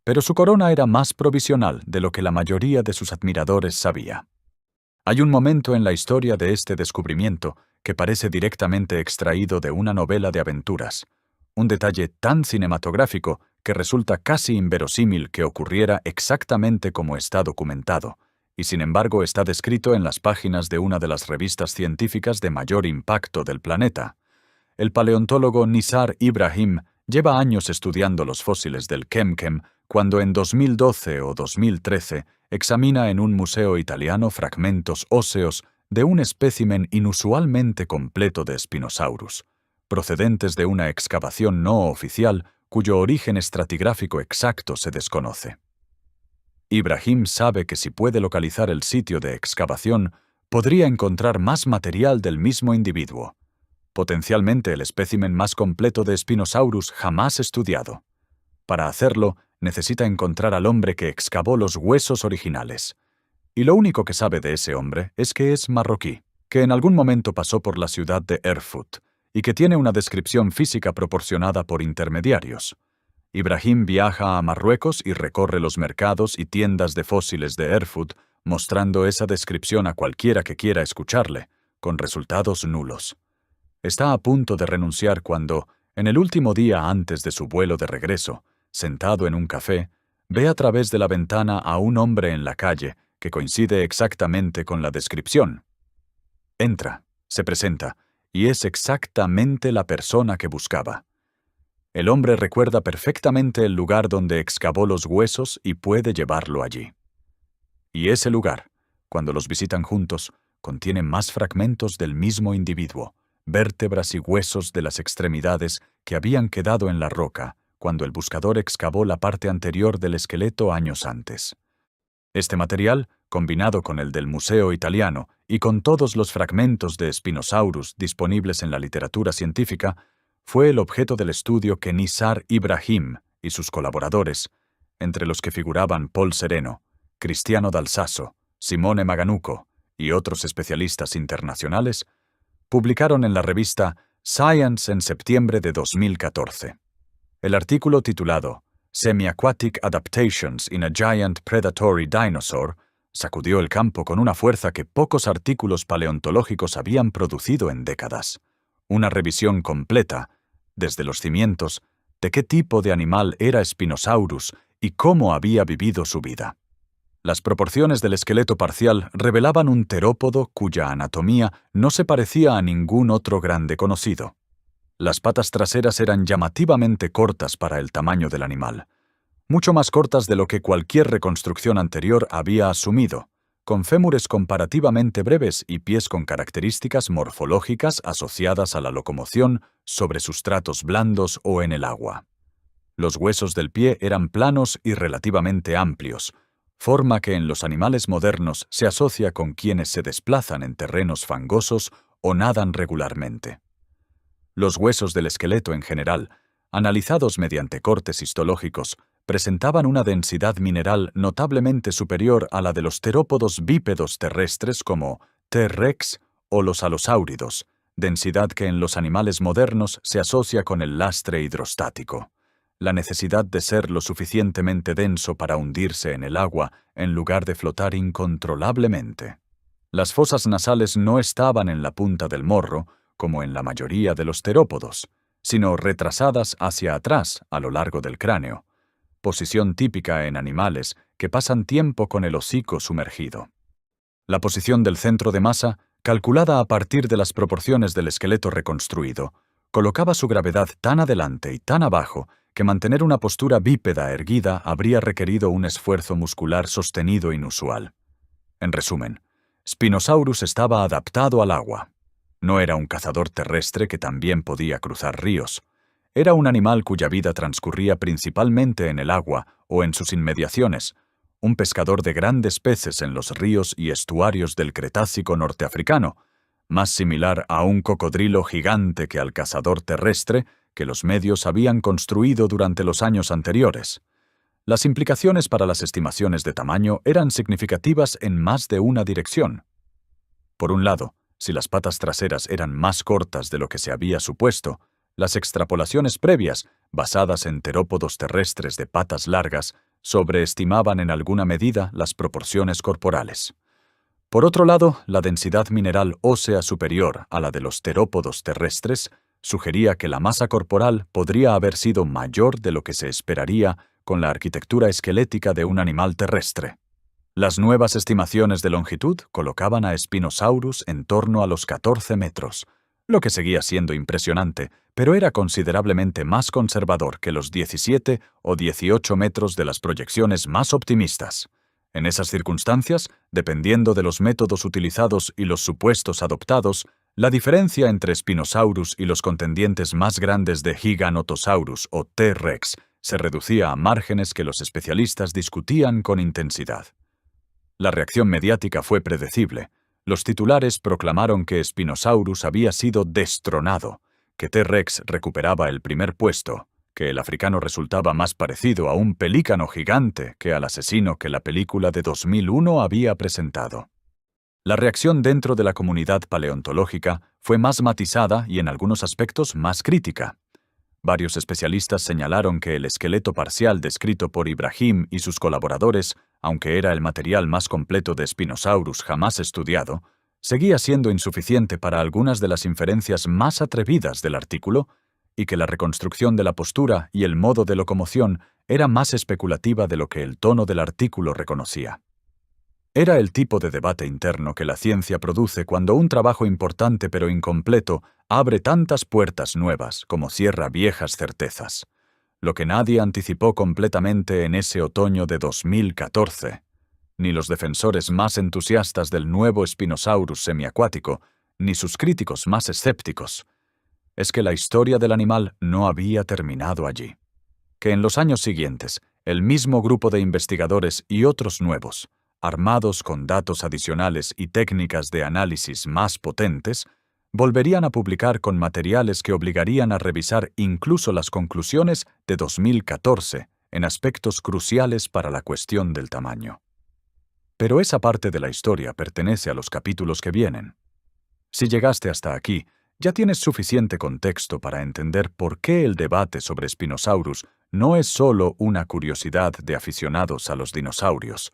pero su corona era más provisional de lo que la mayoría de sus admiradores sabía. Hay un momento en la historia de este descubrimiento que parece directamente extraído de una novela de aventuras, un detalle tan cinematográfico que resulta casi inverosímil que ocurriera exactamente como está documentado, y sin embargo está descrito en las páginas de una de las revistas científicas de mayor impacto del planeta. El paleontólogo Nizar Ibrahim lleva años estudiando los fósiles del Kemkem cuando en 2012 o 2013 examina en un museo italiano fragmentos óseos de un espécimen inusualmente completo de Spinosaurus, procedentes de una excavación no oficial cuyo origen estratigráfico exacto se desconoce. Ibrahim sabe que si puede localizar el sitio de excavación, podría encontrar más material del mismo individuo, potencialmente el espécimen más completo de Spinosaurus jamás estudiado. Para hacerlo, necesita encontrar al hombre que excavó los huesos originales. Y lo único que sabe de ese hombre es que es marroquí, que en algún momento pasó por la ciudad de Erfurt, y que tiene una descripción física proporcionada por intermediarios. Ibrahim viaja a Marruecos y recorre los mercados y tiendas de fósiles de Erfurt, mostrando esa descripción a cualquiera que quiera escucharle, con resultados nulos. Está a punto de renunciar cuando, en el último día antes de su vuelo de regreso, sentado en un café, ve a través de la ventana a un hombre en la calle que coincide exactamente con la descripción. Entra, se presenta, y es exactamente la persona que buscaba. El hombre recuerda perfectamente el lugar donde excavó los huesos y puede llevarlo allí. Y ese lugar, cuando los visitan juntos, contiene más fragmentos del mismo individuo, vértebras y huesos de las extremidades que habían quedado en la roca cuando el buscador excavó la parte anterior del esqueleto años antes. Este material, combinado con el del Museo Italiano y con todos los fragmentos de Spinosaurus disponibles en la literatura científica, fue el objeto del estudio que Nizar Ibrahim y sus colaboradores, entre los que figuraban Paul Sereno, Cristiano Dal Sasso, Simone Maganuco y otros especialistas internacionales, publicaron en la revista Science en septiembre de 2014. El artículo titulado Semi-Aquatic Adaptations in a Giant Predatory Dinosaur sacudió el campo con una fuerza que pocos artículos paleontológicos habían producido en décadas. Una revisión completa, desde los cimientos, de qué tipo de animal era Spinosaurus y cómo había vivido su vida. Las proporciones del esqueleto parcial revelaban un terópodo cuya anatomía no se parecía a ningún otro grande conocido. Las patas traseras eran llamativamente cortas para el tamaño del animal, mucho más cortas de lo que cualquier reconstrucción anterior había asumido, con fémures comparativamente breves y pies con características morfológicas asociadas a la locomoción sobre sustratos blandos o en el agua. Los huesos del pie eran planos y relativamente amplios, forma que en los animales modernos se asocia con quienes se desplazan en terrenos fangosos o nadan regularmente. Los huesos del esqueleto en general, analizados mediante cortes histológicos, presentaban una densidad mineral notablemente superior a la de los terópodos bípedos terrestres como T-rex o los alosáuridos, densidad que en los animales modernos se asocia con el lastre hidrostático, la necesidad de ser lo suficientemente denso para hundirse en el agua en lugar de flotar incontrolablemente. Las fosas nasales no estaban en la punta del morro, como en la mayoría de los terópodos, sino retrasadas hacia atrás a lo largo del cráneo, posición típica en animales que pasan tiempo con el hocico sumergido. La posición del centro de masa, calculada a partir de las proporciones del esqueleto reconstruido, colocaba su gravedad tan adelante y tan abajo que mantener una postura bípeda erguida habría requerido un esfuerzo muscular sostenido inusual. En resumen, Spinosaurus estaba adaptado al agua. No era un cazador terrestre que también podía cruzar ríos. Era un animal cuya vida transcurría principalmente en el agua o en sus inmediaciones, un pescador de grandes peces en los ríos y estuarios del Cretácico norteafricano, más similar a un cocodrilo gigante que al cazador terrestre que los medios habían construido durante los años anteriores. Las implicaciones para las estimaciones de tamaño eran significativas en más de una dirección. Por un lado, si las patas traseras eran más cortas de lo que se había supuesto, las extrapolaciones previas, basadas en terópodos terrestres de patas largas, sobreestimaban en alguna medida las proporciones corporales. Por otro lado, la densidad mineral ósea superior a la de los terópodos terrestres sugería que la masa corporal podría haber sido mayor de lo que se esperaría con la arquitectura esquelética de un animal terrestre. Las nuevas estimaciones de longitud colocaban a Spinosaurus en torno a los 14 metros, lo que seguía siendo impresionante, pero era considerablemente más conservador que los 17 o 18 metros de las proyecciones más optimistas. En esas circunstancias, dependiendo de los métodos utilizados y los supuestos adoptados, la diferencia entre Spinosaurus y los contendientes más grandes de Giganotosaurus o T-rex se reducía a márgenes que los especialistas discutían con intensidad. La reacción mediática fue predecible. Los titulares proclamaron que Spinosaurus había sido destronado, que T-rex recuperaba el primer puesto, que el africano resultaba más parecido a un pelícano gigante que al asesino que la película de 2001 había presentado. La reacción dentro de la comunidad paleontológica fue más matizada y en algunos aspectos más crítica. Varios especialistas señalaron que el esqueleto parcial descrito por Ibrahim y sus colaboradores, aunque era el material más completo de Spinosaurus jamás estudiado, seguía siendo insuficiente para algunas de las inferencias más atrevidas del artículo y que la reconstrucción de la postura y el modo de locomoción era más especulativa de lo que el tono del artículo reconocía. Era el tipo de debate interno que la ciencia produce cuando un trabajo importante pero incompleto abre tantas puertas nuevas como cierra viejas certezas, lo que nadie anticipó completamente en ese otoño de 2014. Ni los defensores más entusiastas del nuevo Spinosaurus semiacuático, ni sus críticos más escépticos. Es que la historia del animal no había terminado allí. Que en los años siguientes, el mismo grupo de investigadores y otros nuevos, armados con datos adicionales y técnicas de análisis más potentes, volverían a publicar con materiales que obligarían a revisar incluso las conclusiones de 2014 en aspectos cruciales para la cuestión del tamaño. Pero esa parte de la historia pertenece a los capítulos que vienen. Si llegaste hasta aquí, ya tienes suficiente contexto para entender por qué el debate sobre Spinosaurus no es solo una curiosidad de aficionados a los dinosaurios.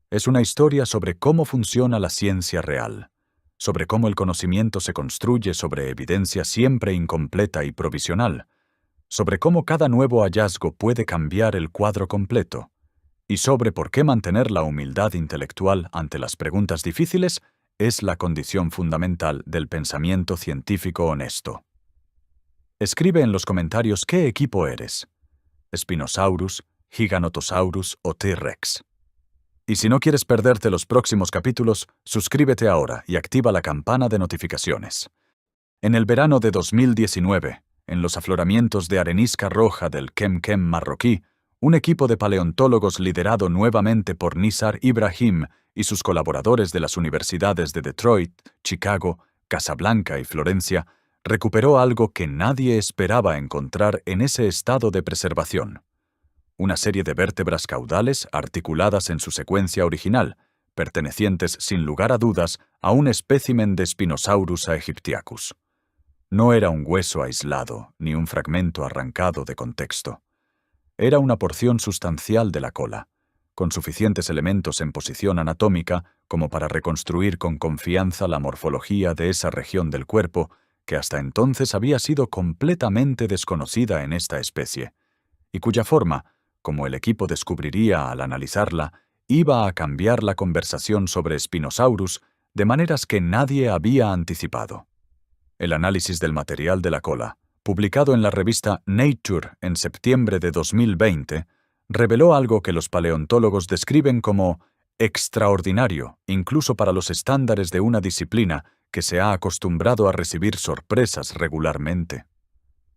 Es una historia sobre cómo funciona la ciencia real, sobre cómo el conocimiento se construye sobre evidencia siempre incompleta y provisional, sobre cómo cada nuevo hallazgo puede cambiar el cuadro completo, y sobre por qué mantener la humildad intelectual ante las preguntas difíciles es la condición fundamental del pensamiento científico honesto. Escribe en los comentarios qué equipo eres: Spinosaurus, Giganotosaurus o T-Rex. Y si no quieres perderte los próximos capítulos, suscríbete ahora y activa la campana de notificaciones. En el verano de 2019, en los afloramientos de arenisca roja del Kemkem marroquí, un equipo de paleontólogos liderado nuevamente por Nizar Ibrahim y sus colaboradores de las universidades de Detroit, Chicago, Casablanca y Florencia, recuperó algo que nadie esperaba encontrar en ese estado de preservación: una serie de vértebras caudales articuladas en su secuencia original, pertenecientes sin lugar a dudas a un espécimen de Spinosaurus aegyptiacus. No era un hueso aislado, ni un fragmento arrancado de contexto. Era una porción sustancial de la cola, con suficientes elementos en posición anatómica como para reconstruir con confianza la morfología de esa región del cuerpo que hasta entonces había sido completamente desconocida en esta especie, y cuya forma, como el equipo descubriría al analizarla, iba a cambiar la conversación sobre Spinosaurus de maneras que nadie había anticipado. El análisis del material de la cola, publicado en la revista Nature en septiembre de 2020, reveló algo que los paleontólogos describen como extraordinario, incluso para los estándares de una disciplina que se ha acostumbrado a recibir sorpresas regularmente.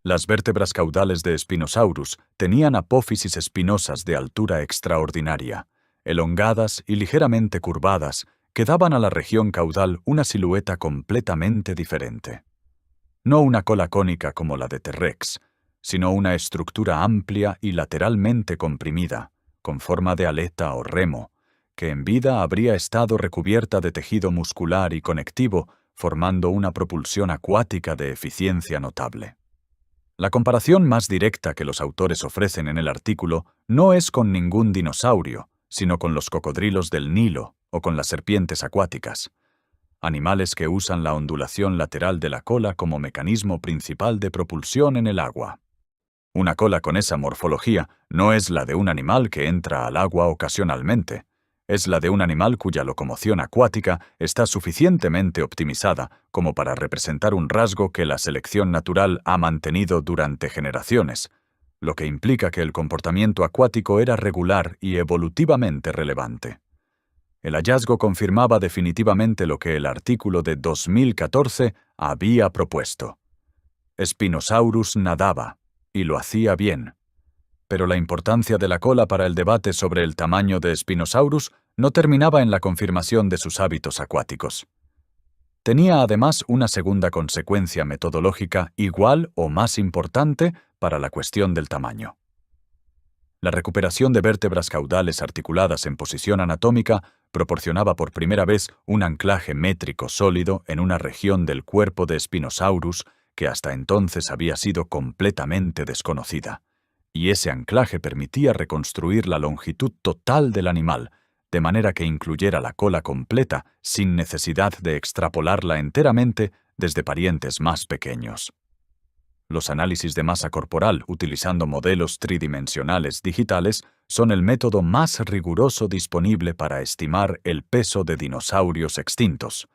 Las vértebras caudales de Spinosaurus tenían apófisis espinosas de altura extraordinaria, elongadas y ligeramente curvadas, que daban a la región caudal una silueta completamente diferente. No una cola cónica como la de T-Rex, sino una estructura amplia y lateralmente comprimida, con forma de aleta o remo, que en vida habría estado recubierta de tejido muscular y conectivo, formando una propulsión acuática de eficiencia notable. La comparación más directa que los autores ofrecen en el artículo no es con ningún dinosaurio, sino con los cocodrilos del Nilo o con las serpientes acuáticas, animales que usan la ondulación lateral de la cola como mecanismo principal de propulsión en el agua. Una cola con esa morfología no es la de un animal que entra al agua ocasionalmente, es la de un animal cuya locomoción acuática está suficientemente optimizada como para representar un rasgo que la selección natural ha mantenido durante generaciones, lo que implica que el comportamiento acuático era regular y evolutivamente relevante. El hallazgo confirmaba definitivamente lo que el artículo de 2014 había propuesto. Spinosaurus nadaba, y lo hacía bien. Pero la importancia de la cola para el debate sobre el tamaño de Spinosaurus no terminaba en la confirmación de sus hábitos acuáticos. Tenía además una segunda consecuencia metodológica igual o más importante para la cuestión del tamaño. La recuperación de vértebras caudales articuladas en posición anatómica proporcionaba por primera vez un anclaje métrico sólido en una región del cuerpo de Spinosaurus que hasta entonces había sido completamente desconocida, y ese anclaje permitía reconstruir la longitud total del animal, de manera que incluyera la cola completa sin necesidad de extrapolarla enteramente desde parientes más pequeños. Los análisis de masa corporal utilizando modelos tridimensionales digitales son el método más riguroso disponible para estimar el peso de dinosaurios extintos.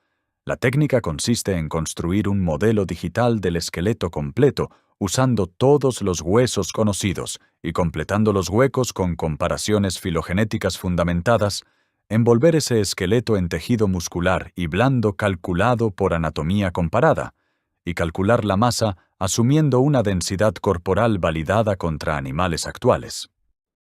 La técnica consiste en construir un modelo digital del esqueleto completo usando todos los huesos conocidos y completando los huecos con comparaciones filogenéticas fundamentadas, envolver ese esqueleto en tejido muscular y blando calculado por anatomía comparada, y calcular la masa asumiendo una densidad corporal validada contra animales actuales.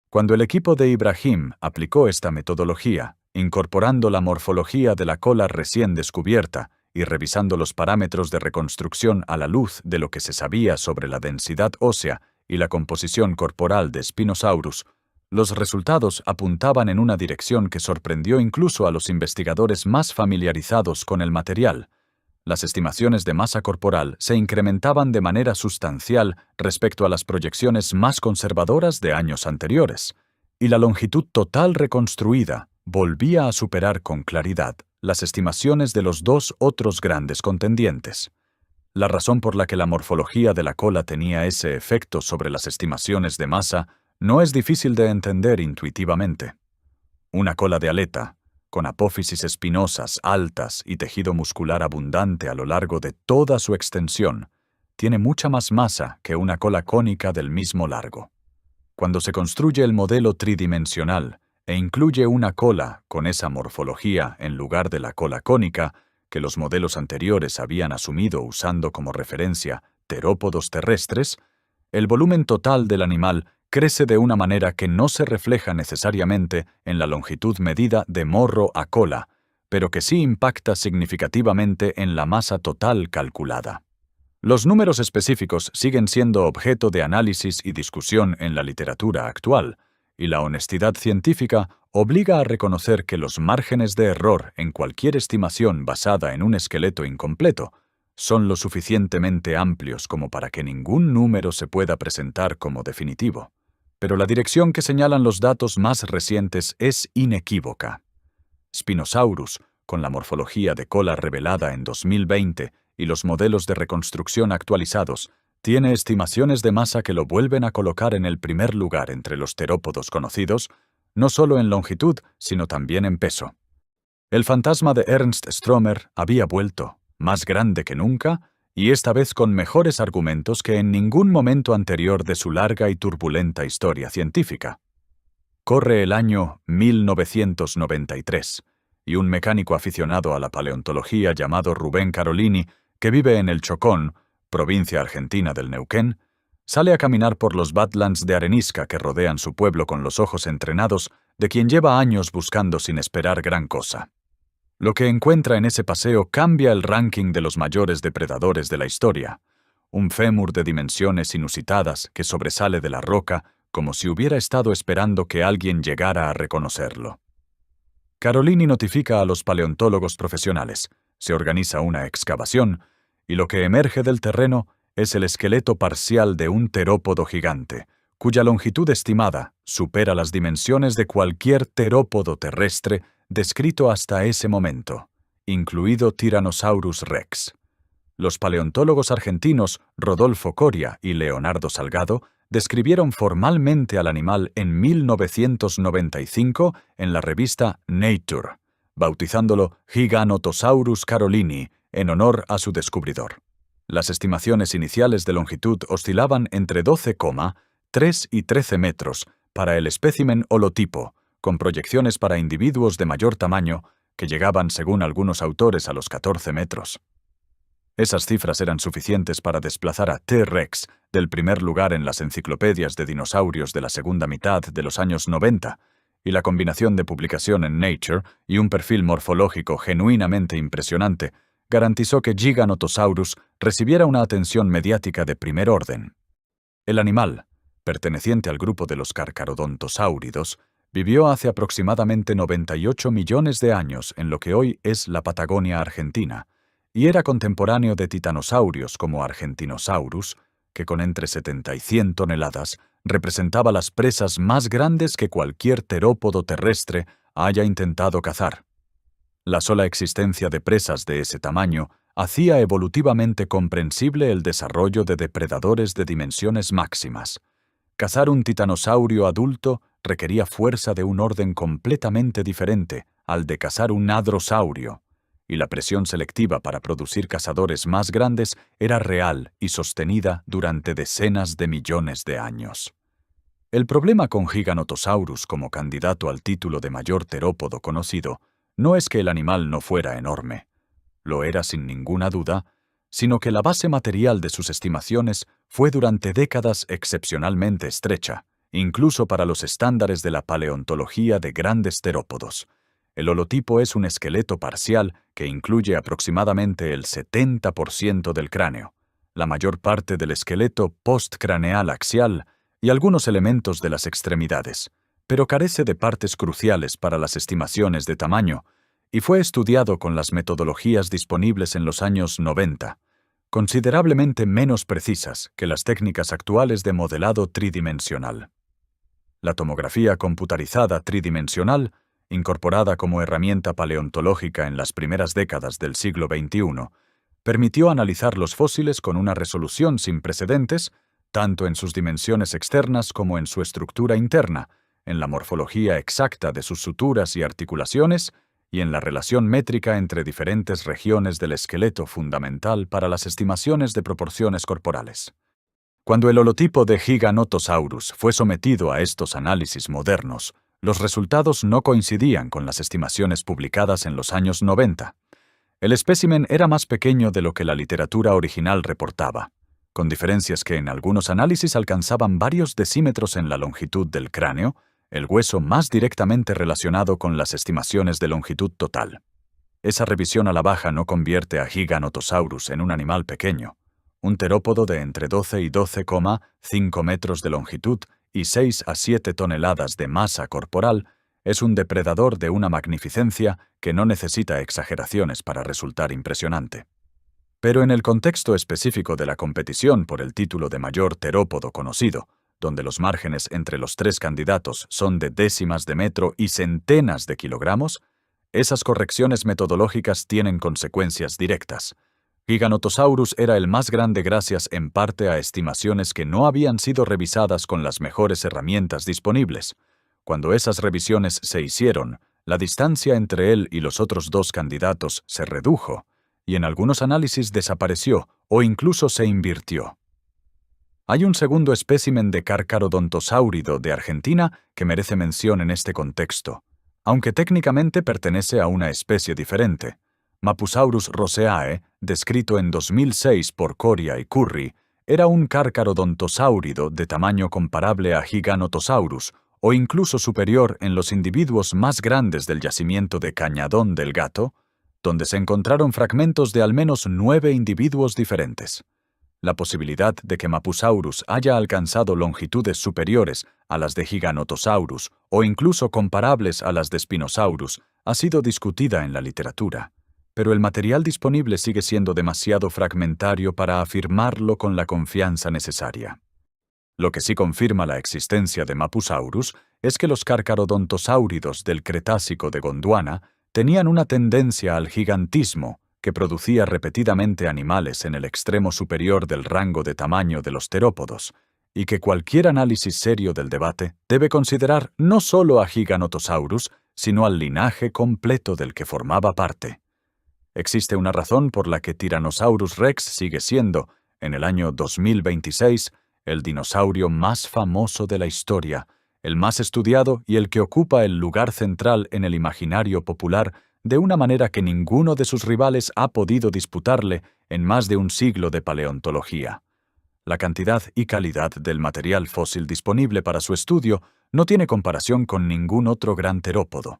Cuando el equipo de Ibrahim aplicó esta metodología, incorporando la morfología de la cola recién descubierta y revisando los parámetros de reconstrucción a la luz de lo que se sabía sobre la densidad ósea y la composición corporal de Spinosaurus, los resultados apuntaban en una dirección que sorprendió incluso a los investigadores más familiarizados con el material. Las estimaciones de masa corporal se incrementaban de manera sustancial respecto a las proyecciones más conservadoras de años anteriores, y la longitud total reconstruida volvía a superar con claridad las estimaciones de los dos otros grandes contendientes. La razón por la que la morfología de la cola tenía ese efecto sobre las estimaciones de masa no es difícil de entender intuitivamente. Una cola de aleta, con apófisis espinosas altas y tejido muscular abundante a lo largo de toda su extensión, tiene mucha más masa que una cola cónica del mismo largo. Cuando se construye el modelo tridimensional e incluye una cola con esa morfología en lugar de la cola cónica que los modelos anteriores habían asumido usando como referencia terópodos terrestres, el volumen total del animal crece de una manera que no se refleja necesariamente en la longitud medida de morro a cola, pero que sí impacta significativamente en la masa total calculada. Los números específicos siguen siendo objeto de análisis y discusión en la literatura actual, y la honestidad científica obliga a reconocer que los márgenes de error en cualquier estimación basada en un esqueleto incompleto son lo suficientemente amplios como para que ningún número se pueda presentar como definitivo. Pero la dirección que señalan los datos más recientes es inequívoca. Spinosaurus, con la morfología de cola revelada en 2020 y los modelos de reconstrucción actualizados, tiene estimaciones de masa que lo vuelven a colocar en el primer lugar entre los terópodos conocidos, no solo en longitud, sino también en peso. El fantasma de Ernst Stromer había vuelto, más grande que nunca, y esta vez con mejores argumentos que en ningún momento anterior de su larga y turbulenta historia científica. Corre el año 1993, y un mecánico aficionado a la paleontología llamado Rubén Carolini, que vive en El Chocón, provincia argentina del Neuquén, sale a caminar por los badlands de arenisca que rodean su pueblo con los ojos entrenados de quien lleva años buscando sin esperar gran cosa. Lo que encuentra en ese paseo cambia el ranking de los mayores depredadores de la historia. Un fémur de dimensiones inusitadas que sobresale de la roca como si hubiera estado esperando que alguien llegara a reconocerlo. Carolini notifica a los paleontólogos profesionales, se organiza una excavación, y lo que emerge del terreno es el esqueleto parcial de un terópodo gigante, cuya longitud estimada supera las dimensiones de cualquier terópodo terrestre descrito hasta ese momento, incluido Tyrannosaurus rex. Los paleontólogos argentinos Rodolfo Coria y Leonardo Salgado describieron formalmente al animal en 1995 en la revista Nature, bautizándolo Giganotosaurus carolini en honor a su descubridor. Las estimaciones iniciales de longitud oscilaban entre 12,3 y 13 metros para el espécimen holotipo, con proyecciones para individuos de mayor tamaño que llegaban, según algunos autores, a los 14 metros. Esas cifras eran suficientes para desplazar a T-Rex del primer lugar en las enciclopedias de dinosaurios de la segunda mitad de los años 90, y la combinación de publicación en Nature y un perfil morfológico genuinamente impresionante garantizó que Giganotosaurus recibiera una atención mediática de primer orden. El animal, perteneciente al grupo de los carcharodontosáuridos, vivió hace aproximadamente 98 millones de años en lo que hoy es la Patagonia argentina, y era contemporáneo de titanosaurios como Argentinosaurus, que con entre 70 y 100 toneladas representaba las presas más grandes que cualquier terópodo terrestre haya intentado cazar. La sola existencia de presas de ese tamaño hacía evolutivamente comprensible el desarrollo de depredadores de dimensiones máximas. Cazar un titanosaurio adulto requería fuerza de un orden completamente diferente al de cazar un hadrosaurio, y la presión selectiva para producir cazadores más grandes era real y sostenida durante decenas de millones de años. El problema con Giganotosaurus como candidato al título de mayor terópodo conocido no es que el animal no fuera enorme, lo era sin ninguna duda, sino que la base material de sus estimaciones fue durante décadas excepcionalmente estrecha, incluso para los estándares de la paleontología de grandes terópodos. El holotipo es un esqueleto parcial que incluye aproximadamente el 70% del cráneo, la mayor parte del esqueleto postcraneal axial y algunos elementos de las extremidades, pero carece de partes cruciales para las estimaciones de tamaño, y fue estudiado con las metodologías disponibles en los años 90, considerablemente menos precisas que las técnicas actuales de modelado tridimensional. La tomografía computarizada tridimensional, incorporada como herramienta paleontológica en las primeras décadas del siglo XXI, permitió analizar los fósiles con una resolución sin precedentes, tanto en sus dimensiones externas como en su estructura interna, en la morfología exacta de sus suturas y articulaciones, y en la relación métrica entre diferentes regiones del esqueleto fundamental para las estimaciones de proporciones corporales. Cuando el holotipo de Giganotosaurus fue sometido a estos análisis modernos, los resultados no coincidían con las estimaciones publicadas en los años 90. El espécimen era más pequeño de lo que la literatura original reportaba, con diferencias que en algunos análisis alcanzaban varios decímetros en la longitud del cráneo, el hueso más directamente relacionado con las estimaciones de longitud total. Esa revisión a la baja no convierte a Giganotosaurus en un animal pequeño. Un terópodo de entre 12 y 12,5 metros de longitud y 6 a 7 toneladas de masa corporal es un depredador de una magnificencia que no necesita exageraciones para resultar impresionante. Pero en el contexto específico de la competición por el título de mayor terópodo conocido, donde los márgenes entre los tres candidatos son de décimas de metro y centenas de kilogramos, esas correcciones metodológicas tienen consecuencias directas. Giganotosaurus era el más grande gracias en parte a estimaciones que no habían sido revisadas con las mejores herramientas disponibles. Cuando esas revisiones se hicieron, la distancia entre él y los otros dos candidatos se redujo, y en algunos análisis desapareció o incluso se invirtió. Hay un segundo espécimen de Carcharodontosaurido de Argentina que merece mención en este contexto, aunque técnicamente pertenece a una especie diferente. Mapusaurus roseae, descrito en 2006 por Coria y Curry, era un Carcharodontosaurido de tamaño comparable a Giganotosaurus, o incluso superior en los individuos más grandes del yacimiento de Cañadón del Gato, donde se encontraron fragmentos de al menos 9 individuos diferentes. La posibilidad de que Mapusaurus haya alcanzado longitudes superiores a las de Giganotosaurus o incluso comparables a las de Spinosaurus ha sido discutida en la literatura, pero el material disponible sigue siendo demasiado fragmentario para afirmarlo con la confianza necesaria. Lo que sí confirma la existencia de Mapusaurus es que los Carcharodontosáuridos del Cretácico de Gondwana tenían una tendencia al gigantismo que producía repetidamente animales en el extremo superior del rango de tamaño de los terópodos, y que cualquier análisis serio del debate debe considerar no solo a Giganotosaurus, sino al linaje completo del que formaba parte. Existe una razón por la que Tyrannosaurus rex sigue siendo, en el año 2026, el dinosaurio más famoso de la historia, el más estudiado y el que ocupa el lugar central en el imaginario popular de una manera que ninguno de sus rivales ha podido disputarle en más de un siglo de paleontología. La cantidad y calidad del material fósil disponible para su estudio no tiene comparación con ningún otro gran terópodo.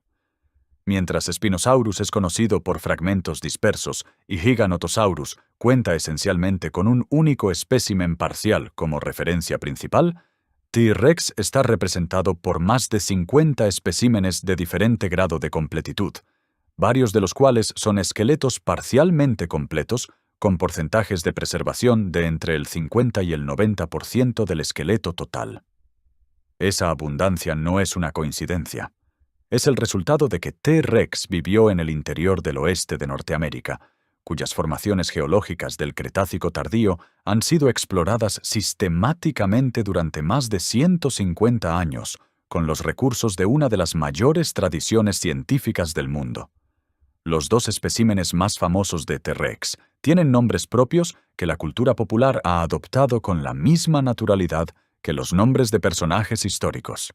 Mientras Spinosaurus es conocido por fragmentos dispersos y Giganotosaurus cuenta esencialmente con un único espécimen parcial como referencia principal, T-Rex está representado por más de 50 especímenes de diferente grado de completitud, varios de los cuales son esqueletos parcialmente completos, con porcentajes de preservación de entre el 50 y el 90% del esqueleto total. Esa abundancia no es una coincidencia. Es el resultado de que T-Rex vivió en el interior del oeste de Norteamérica, cuyas formaciones geológicas del Cretácico tardío han sido exploradas sistemáticamente durante más de 150 años, con los recursos de una de las mayores tradiciones científicas del mundo. Los dos especímenes más famosos de T-Rex tienen nombres propios que la cultura popular ha adoptado con la misma naturalidad que los nombres de personajes históricos.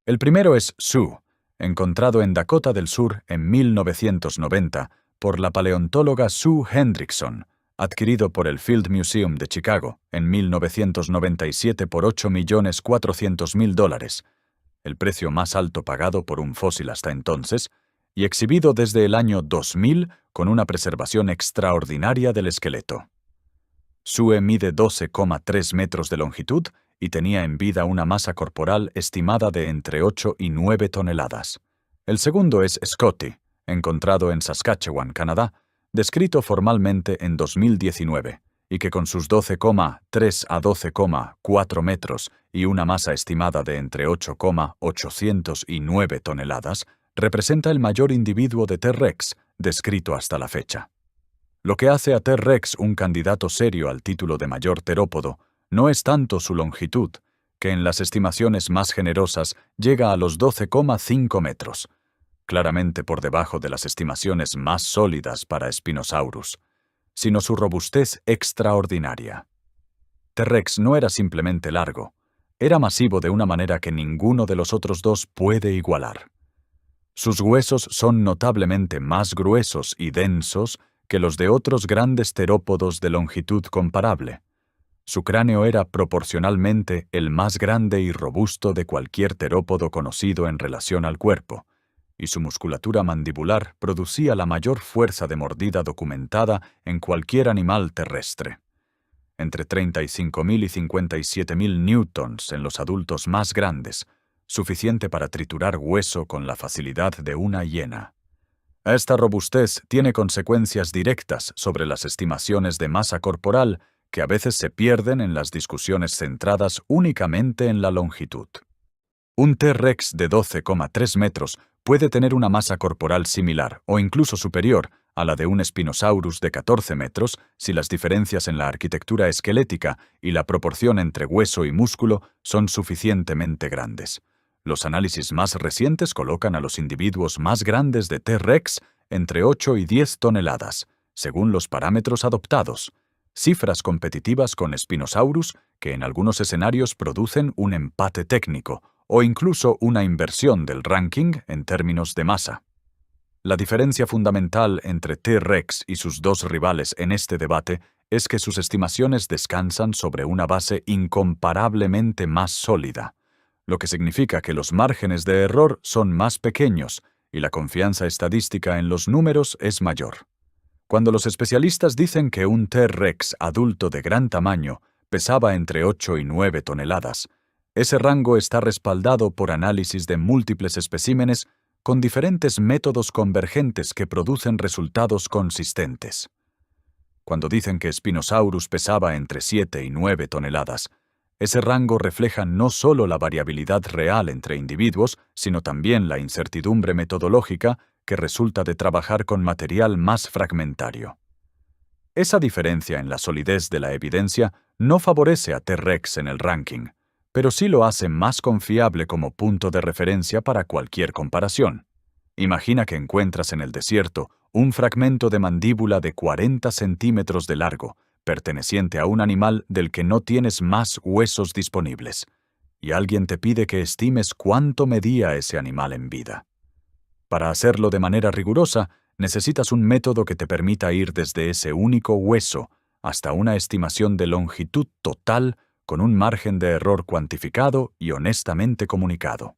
El primero es Sioux, encontrado en Dakota del Sur en 1990 por la paleontóloga Sue Hendrickson, adquirido por el Field Museum de Chicago en 1997 por $8.400.000, el precio más alto pagado por un fósil hasta entonces, y exhibido desde el año 2000 con una preservación extraordinaria del esqueleto. Sue mide 12,3 metros de longitud y tenía en vida una masa corporal estimada de entre 8 y 9 toneladas. El segundo es Scotty, encontrado en Saskatchewan, Canadá, descrito formalmente en 2019, y que con sus 12,3 a 12,4 metros y una masa estimada de entre 8,800 y 9 toneladas, representa el mayor individuo de T-Rex descrito hasta la fecha. Lo que hace a T-Rex un candidato serio al título de mayor terópodo no es tanto su longitud, que en las estimaciones más generosas llega a los 12,5 metros, claramente por debajo de las estimaciones más sólidas para Spinosaurus, sino su robustez extraordinaria. T-Rex no era simplemente largo, era masivo de una manera que ninguno de los otros dos puede igualar. Sus huesos son notablemente más gruesos y densos que los de otros grandes terópodos de longitud comparable. Su cráneo era proporcionalmente el más grande y robusto de cualquier terópodo conocido en relación al cuerpo, y su musculatura mandibular producía la mayor fuerza de mordida documentada en cualquier animal terrestre. Entre 35.000 y 57.000 newtons en los adultos más grandes, suficiente para triturar hueso con la facilidad de una hiena. Esta robustez tiene consecuencias directas sobre las estimaciones de masa corporal que a veces se pierden en las discusiones centradas únicamente en la longitud. Un T-Rex de 12,3 metros puede tener una masa corporal similar o incluso superior a la de un Spinosaurus de 14 metros si las diferencias en la arquitectura esquelética y la proporción entre hueso y músculo son suficientemente grandes. Los análisis más recientes colocan a los individuos más grandes de T-Rex entre 8 y 10 toneladas, según los parámetros adoptados, cifras competitivas con Spinosaurus que en algunos escenarios producen un empate técnico o incluso una inversión del ranking en términos de masa. La diferencia fundamental entre T-Rex y sus dos rivales en este debate es que sus estimaciones descansan sobre una base incomparablemente más sólida, lo que significa que los márgenes de error son más pequeños y la confianza estadística en los números es mayor. Cuando los especialistas dicen que un T-Rex adulto de gran tamaño pesaba entre 8 y 9 toneladas, ese rango está respaldado por análisis de múltiples especímenes con diferentes métodos convergentes que producen resultados consistentes. Cuando dicen que Spinosaurus pesaba entre 7 y 9 toneladas, ese rango refleja no solo la variabilidad real entre individuos, sino también la incertidumbre metodológica que resulta de trabajar con material más fragmentario. Esa diferencia en la solidez de la evidencia no favorece a T-Rex en el ranking, pero sí lo hace más confiable como punto de referencia para cualquier comparación. Imagina que encuentras en el desierto un fragmento de mandíbula de 40 centímetros de largo, perteneciente a un animal del que no tienes más huesos disponibles, y alguien te pide que estimes cuánto medía ese animal en vida. Para hacerlo de manera rigurosa, necesitas un método que te permita ir desde ese único hueso hasta una estimación de longitud total con un margen de error cuantificado y honestamente comunicado.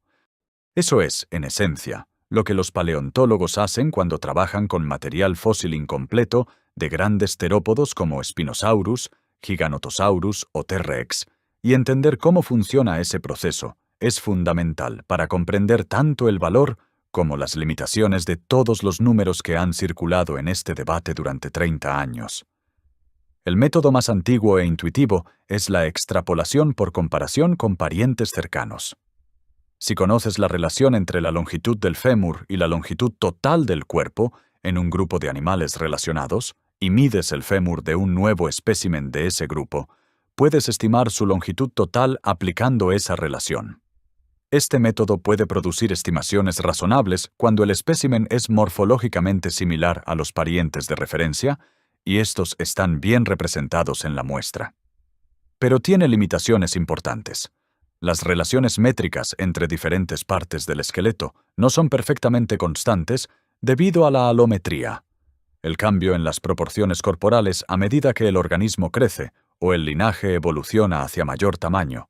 Eso es, en esencia, lo que los paleontólogos hacen cuando trabajan con material fósil incompleto de grandes terópodos como Spinosaurus, Giganotosaurus o T-Rex, y entender cómo funciona ese proceso es fundamental para comprender tanto el valor como las limitaciones de todos los números que han circulado en este debate durante 30 años. El método más antiguo e intuitivo es la extrapolación por comparación con parientes cercanos. Si conoces la relación entre la longitud del fémur y la longitud total del cuerpo en un grupo de animales relacionados, y mides el fémur de un nuevo espécimen de ese grupo, puedes estimar su longitud total aplicando esa relación. Este método puede producir estimaciones razonables cuando el espécimen es morfológicamente similar a los parientes de referencia y estos están bien representados en la muestra. Pero tiene limitaciones importantes. Las relaciones métricas entre diferentes partes del esqueleto no son perfectamente constantes debido a la alometría, el cambio en las proporciones corporales a medida que el organismo crece o el linaje evoluciona hacia mayor tamaño.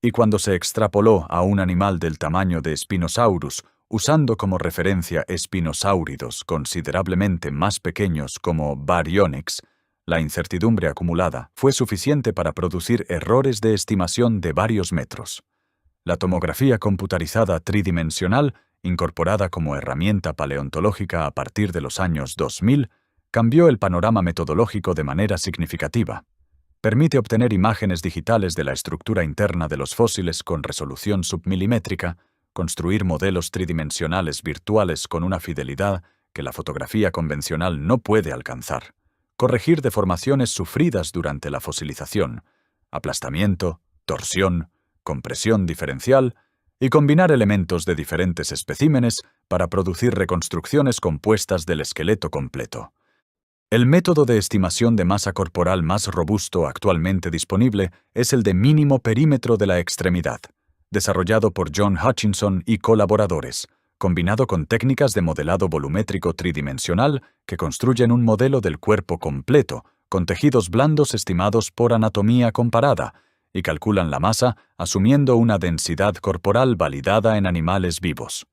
Y cuando se extrapoló a un animal del tamaño de Spinosaurus, usando como referencia espinosáuridos considerablemente más pequeños como Baryonyx, la incertidumbre acumulada fue suficiente para producir errores de estimación de varios metros. La tomografía computarizada tridimensional, incorporada como herramienta paleontológica a partir de los años 2000, cambió el panorama metodológico de manera significativa. Permite obtener imágenes digitales de la estructura interna de los fósiles con resolución submilimétrica, construir modelos tridimensionales virtuales con una fidelidad que la fotografía convencional no puede alcanzar, corregir deformaciones sufridas durante la fosilización, aplastamiento, torsión, compresión diferencial y combinar elementos de diferentes especímenes para producir reconstrucciones compuestas del esqueleto completo. El método de estimación de masa corporal más robusto actualmente disponible es el de mínimo perímetro de la extremidad, desarrollado por John Hutchinson y colaboradores, combinado con técnicas de modelado volumétrico tridimensional que construyen un modelo del cuerpo completo, con tejidos blandos estimados por anatomía comparada, y calculan la masa asumiendo una densidad corporal validada en animales vivos.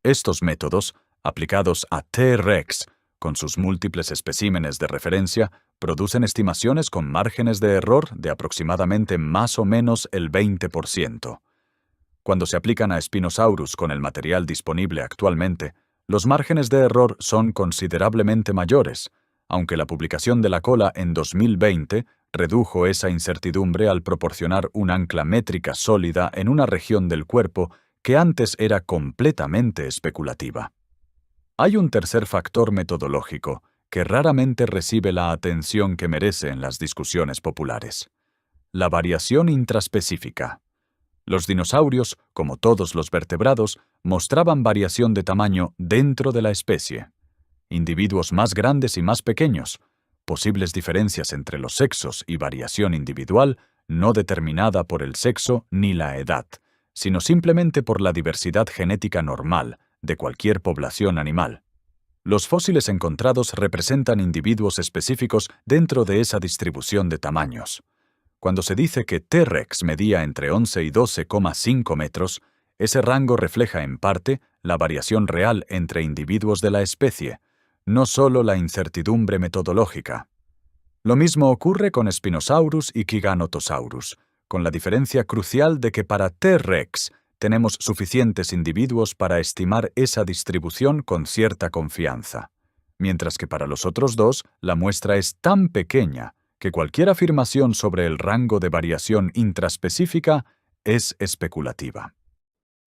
Estos métodos, aplicados a T-Rex, con sus múltiples especímenes de referencia, producen estimaciones con márgenes de error de aproximadamente más o menos el 20%. Cuando se aplican a Spinosaurus con el material disponible actualmente, los márgenes de error son considerablemente mayores, aunque la publicación de la cola en 2020 redujo esa incertidumbre al proporcionar un ancla métrica sólida en una región del cuerpo que antes era completamente especulativa. Hay un tercer factor metodológico que raramente recibe la atención que merece en las discusiones populares: la variación intraspecífica. Los dinosaurios, como todos los vertebrados, mostraban variación de tamaño dentro de la especie. Individuos más grandes y más pequeños, posibles diferencias entre los sexos y variación individual no determinada por el sexo ni la edad, sino simplemente por la diversidad genética normal de cualquier población animal. Los fósiles encontrados representan individuos específicos dentro de esa distribución de tamaños. Cuando se dice que T-Rex medía entre 11 y 12,5 metros, ese rango refleja en parte la variación real entre individuos de la especie, no solo la incertidumbre metodológica. Lo mismo ocurre con Spinosaurus y Giganotosaurus, con la diferencia crucial de que para T-Rex tenemos suficientes individuos para estimar esa distribución con cierta confianza, mientras que para los otros dos la muestra es tan pequeña que cualquier afirmación sobre el rango de variación intraspecífica es especulativa.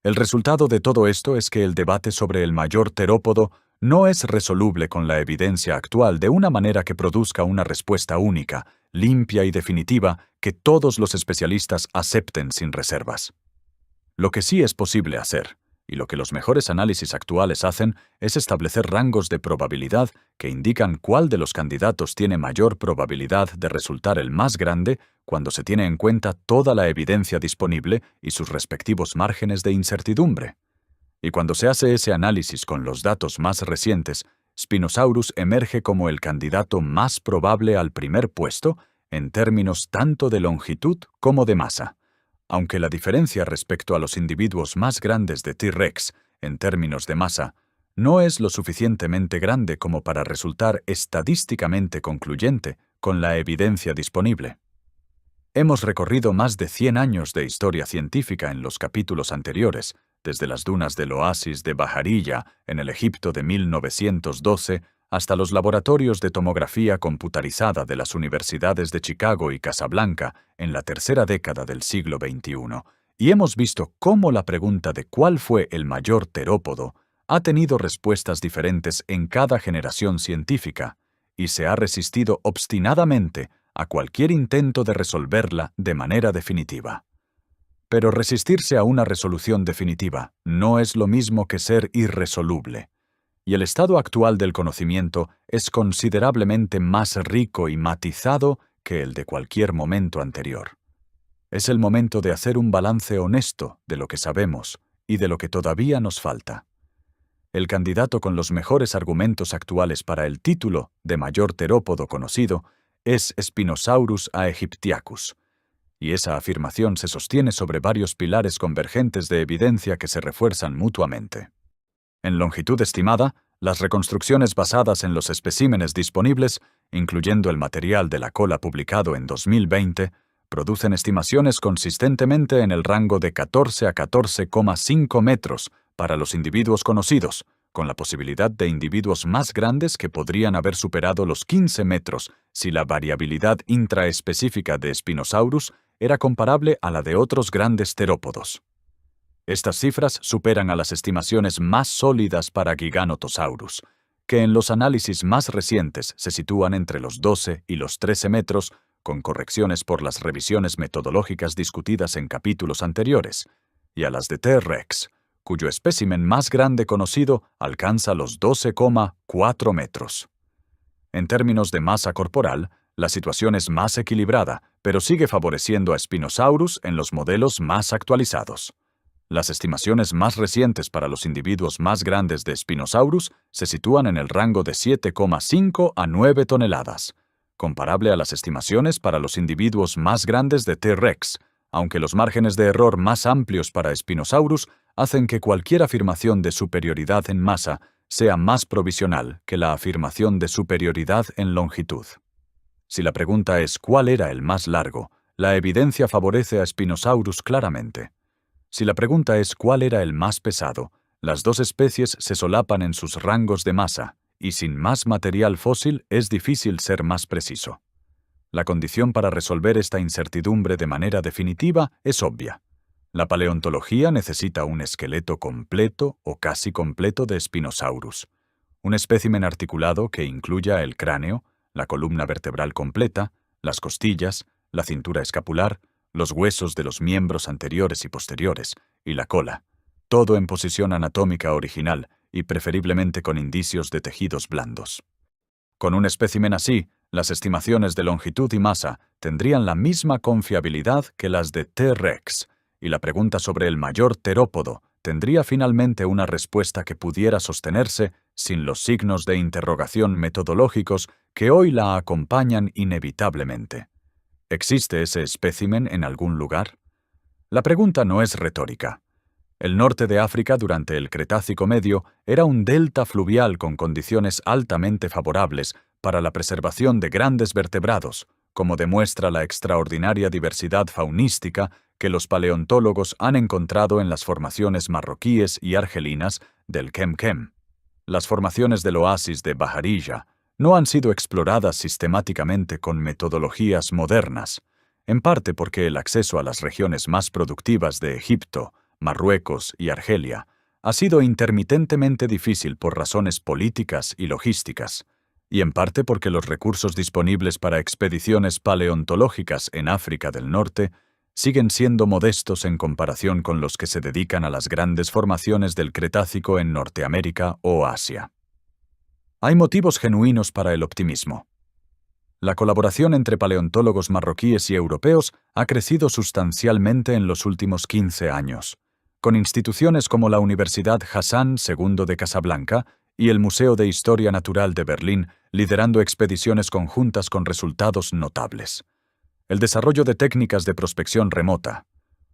El resultado de todo esto es que el debate sobre el mayor terópodo no es resoluble con la evidencia actual de una manera que produzca una respuesta única, limpia y definitiva que todos los especialistas acepten sin reservas. Lo que sí es posible hacer, y lo que los mejores análisis actuales hacen, es establecer rangos de probabilidad que indican cuál de los candidatos tiene mayor probabilidad de resultar el más grande cuando se tiene en cuenta toda la evidencia disponible y sus respectivos márgenes de incertidumbre. Y cuando se hace ese análisis con los datos más recientes, Spinosaurus emerge como el candidato más probable al primer puesto en términos tanto de longitud como de masa, aunque la diferencia respecto a los individuos más grandes de T-Rex, en términos de masa, no es lo suficientemente grande como para resultar estadísticamente concluyente con la evidencia disponible. Hemos recorrido más de 100 años de historia científica en los capítulos anteriores, desde las dunas del oasis de Bajarilla, en el Egipto de 1912, hasta los laboratorios de tomografía computarizada de las universidades de Chicago y Casablanca en la tercera década del siglo XXI, y hemos visto cómo la pregunta de cuál fue el mayor terópodo ha tenido respuestas diferentes en cada generación científica, y se ha resistido obstinadamente a cualquier intento de resolverla de manera definitiva. Pero resistirse a una resolución definitiva no es lo mismo que ser irresoluble, y el estado actual del conocimiento es considerablemente más rico y matizado que el de cualquier momento anterior. Es el momento de hacer un balance honesto de lo que sabemos y de lo que todavía nos falta. El candidato con los mejores argumentos actuales para el título de mayor terópodo conocido es Spinosaurus aegyptiacus, y esa afirmación se sostiene sobre varios pilares convergentes de evidencia que se refuerzan mutuamente. En longitud estimada, las reconstrucciones basadas en los especímenes disponibles, incluyendo el material de la cola publicado en 2020, producen estimaciones consistentemente en el rango de 14 a 14,5 metros para los individuos conocidos, con la posibilidad de individuos más grandes que podrían haber superado los 15 metros si la variabilidad intraespecífica de Spinosaurus era comparable a la de otros grandes terópodos. Estas cifras superan a las estimaciones más sólidas para Giganotosaurus, que en los análisis más recientes se sitúan entre los 12 y los 13 metros, con correcciones por las revisiones metodológicas discutidas en capítulos anteriores, y a las de T-Rex, cuyo espécimen más grande conocido alcanza los 12,4 metros. En términos de masa corporal, la situación es más equilibrada, pero sigue favoreciendo a Spinosaurus en los modelos más actualizados. Las estimaciones más recientes para los individuos más grandes de Spinosaurus se sitúan en el rango de 7,5 a 9 toneladas, comparable a las estimaciones para los individuos más grandes de T-Rex, aunque los márgenes de error más amplios para Spinosaurus hacen que cualquier afirmación de superioridad en masa sea más provisional que la afirmación de superioridad en longitud. Si la pregunta es ¿cuál era el más largo?, la evidencia favorece a Spinosaurus claramente. Si la pregunta es ¿cuál era el más pesado?, las dos especies se solapan en sus rangos de masa, y sin más material fósil es difícil ser más preciso. La condición para resolver esta incertidumbre de manera definitiva es obvia. La paleontología necesita un esqueleto completo o casi completo de Spinosaurus, un espécimen articulado que incluya el cráneo, la columna vertebral completa, las costillas, la cintura escapular, los huesos de los miembros anteriores y posteriores, y la cola, todo en posición anatómica original y preferiblemente con indicios de tejidos blandos. Con un espécimen así, las estimaciones de longitud y masa tendrían la misma confiabilidad que las de T-Rex, y la pregunta sobre el mayor terópodo tendría finalmente una respuesta que pudiera sostenerse sin los signos de interrogación metodológicos que hoy la acompañan inevitablemente. ¿Existe ese espécimen en algún lugar? La pregunta no es retórica. El norte de África durante el Cretácico Medio era un delta fluvial con condiciones altamente favorables para la preservación de grandes vertebrados, como demuestra la extraordinaria diversidad faunística que los paleontólogos han encontrado en las formaciones marroquíes y argelinas del Kem-Kem. Las formaciones del oasis de Baharilla no han sido exploradas sistemáticamente con metodologías modernas, en parte porque el acceso a las regiones más productivas de Egipto, Marruecos y Argelia ha sido intermitentemente difícil por razones políticas y logísticas, y en parte porque los recursos disponibles para expediciones paleontológicas en África del Norte siguen siendo modestos en comparación con los que se dedican a las grandes formaciones del Cretácico en Norteamérica o Asia. Hay motivos genuinos para el optimismo. La colaboración entre paleontólogos marroquíes y europeos ha crecido sustancialmente en los últimos 15 años, con instituciones como la Universidad Hassan II de Casablanca y el Museo de Historia Natural de Berlín liderando expediciones conjuntas con resultados notables. El desarrollo de técnicas de prospección remota,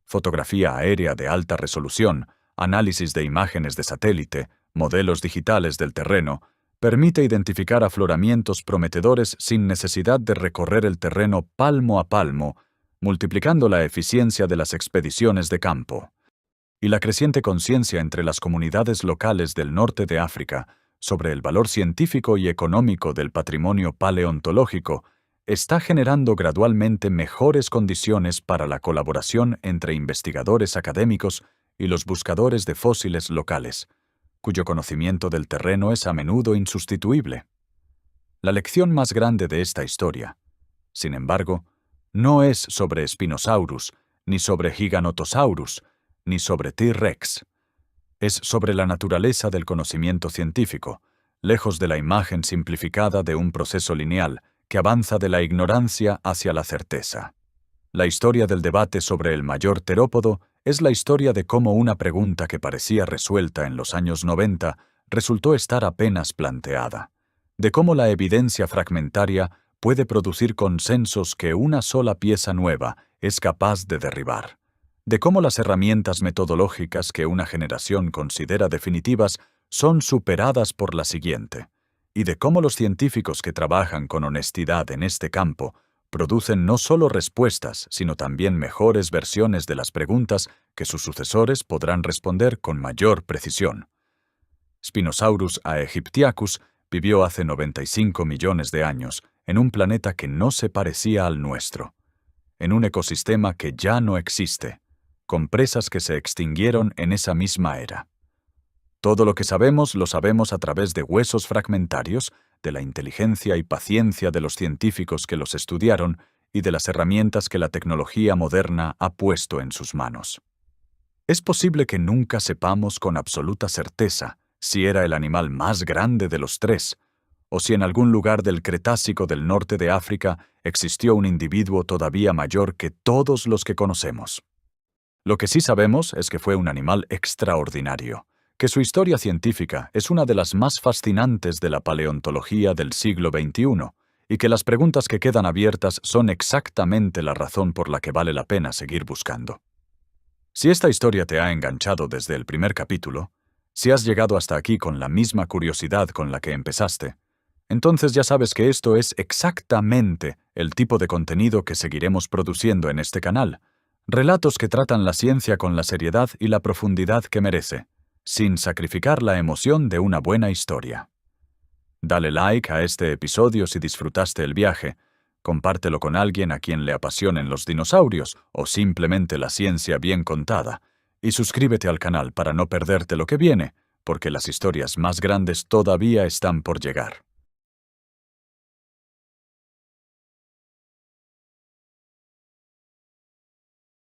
fotografía aérea de alta resolución, análisis de imágenes de satélite, modelos digitales del terreno, permite identificar afloramientos prometedores sin necesidad de recorrer el terreno palmo a palmo, multiplicando la eficiencia de las expediciones de campo. Y la creciente conciencia entre las comunidades locales del norte de África sobre el valor científico y económico del patrimonio paleontológico está generando gradualmente mejores condiciones para la colaboración entre investigadores académicos y los buscadores de fósiles locales, cuyo conocimiento del terreno es a menudo insustituible. La lección más grande de esta historia, sin embargo, no es sobre Spinosaurus, ni sobre Giganotosaurus, ni sobre T-Rex. Es sobre la naturaleza del conocimiento científico, lejos de la imagen simplificada de un proceso lineal que avanza de la ignorancia hacia la certeza. La historia del debate sobre el mayor terópodo es la historia de cómo una pregunta que parecía resuelta en los años 90 resultó estar apenas planteada, de cómo la evidencia fragmentaria puede producir consensos que una sola pieza nueva es capaz de derribar, de cómo las herramientas metodológicas que una generación considera definitivas son superadas por la siguiente, y de cómo los científicos que trabajan con honestidad en este campo producen no solo respuestas, sino también mejores versiones de las preguntas que sus sucesores podrán responder con mayor precisión. Spinosaurus aegyptiacus vivió hace 95 millones de años en un planeta que no se parecía al nuestro, en un ecosistema que ya no existe, con presas que se extinguieron en esa misma era. Todo lo que sabemos lo sabemos a través de huesos fragmentarios, de la inteligencia y paciencia de los científicos que los estudiaron y de las herramientas que la tecnología moderna ha puesto en sus manos. Es posible que nunca sepamos con absoluta certeza si era el animal más grande de los tres, o si en algún lugar del Cretácico del norte de África existió un individuo todavía mayor que todos los que conocemos. Lo que sí sabemos es que fue un animal extraordinario, que su historia científica es una de las más fascinantes de la paleontología del siglo XXI, y que las preguntas que quedan abiertas son exactamente la razón por la que vale la pena seguir buscando. Si esta historia te ha enganchado desde el primer capítulo, si has llegado hasta aquí con la misma curiosidad con la que empezaste, entonces ya sabes que esto es exactamente el tipo de contenido que seguiremos produciendo en este canal. Relatos que tratan la ciencia con la seriedad y la profundidad que merece, sin sacrificar la emoción de una buena historia. Dale like a este episodio si disfrutaste el viaje, compártelo con alguien a quien le apasionen los dinosaurios o simplemente la ciencia bien contada, y suscríbete al canal para no perderte lo que viene, porque las historias más grandes todavía están por llegar.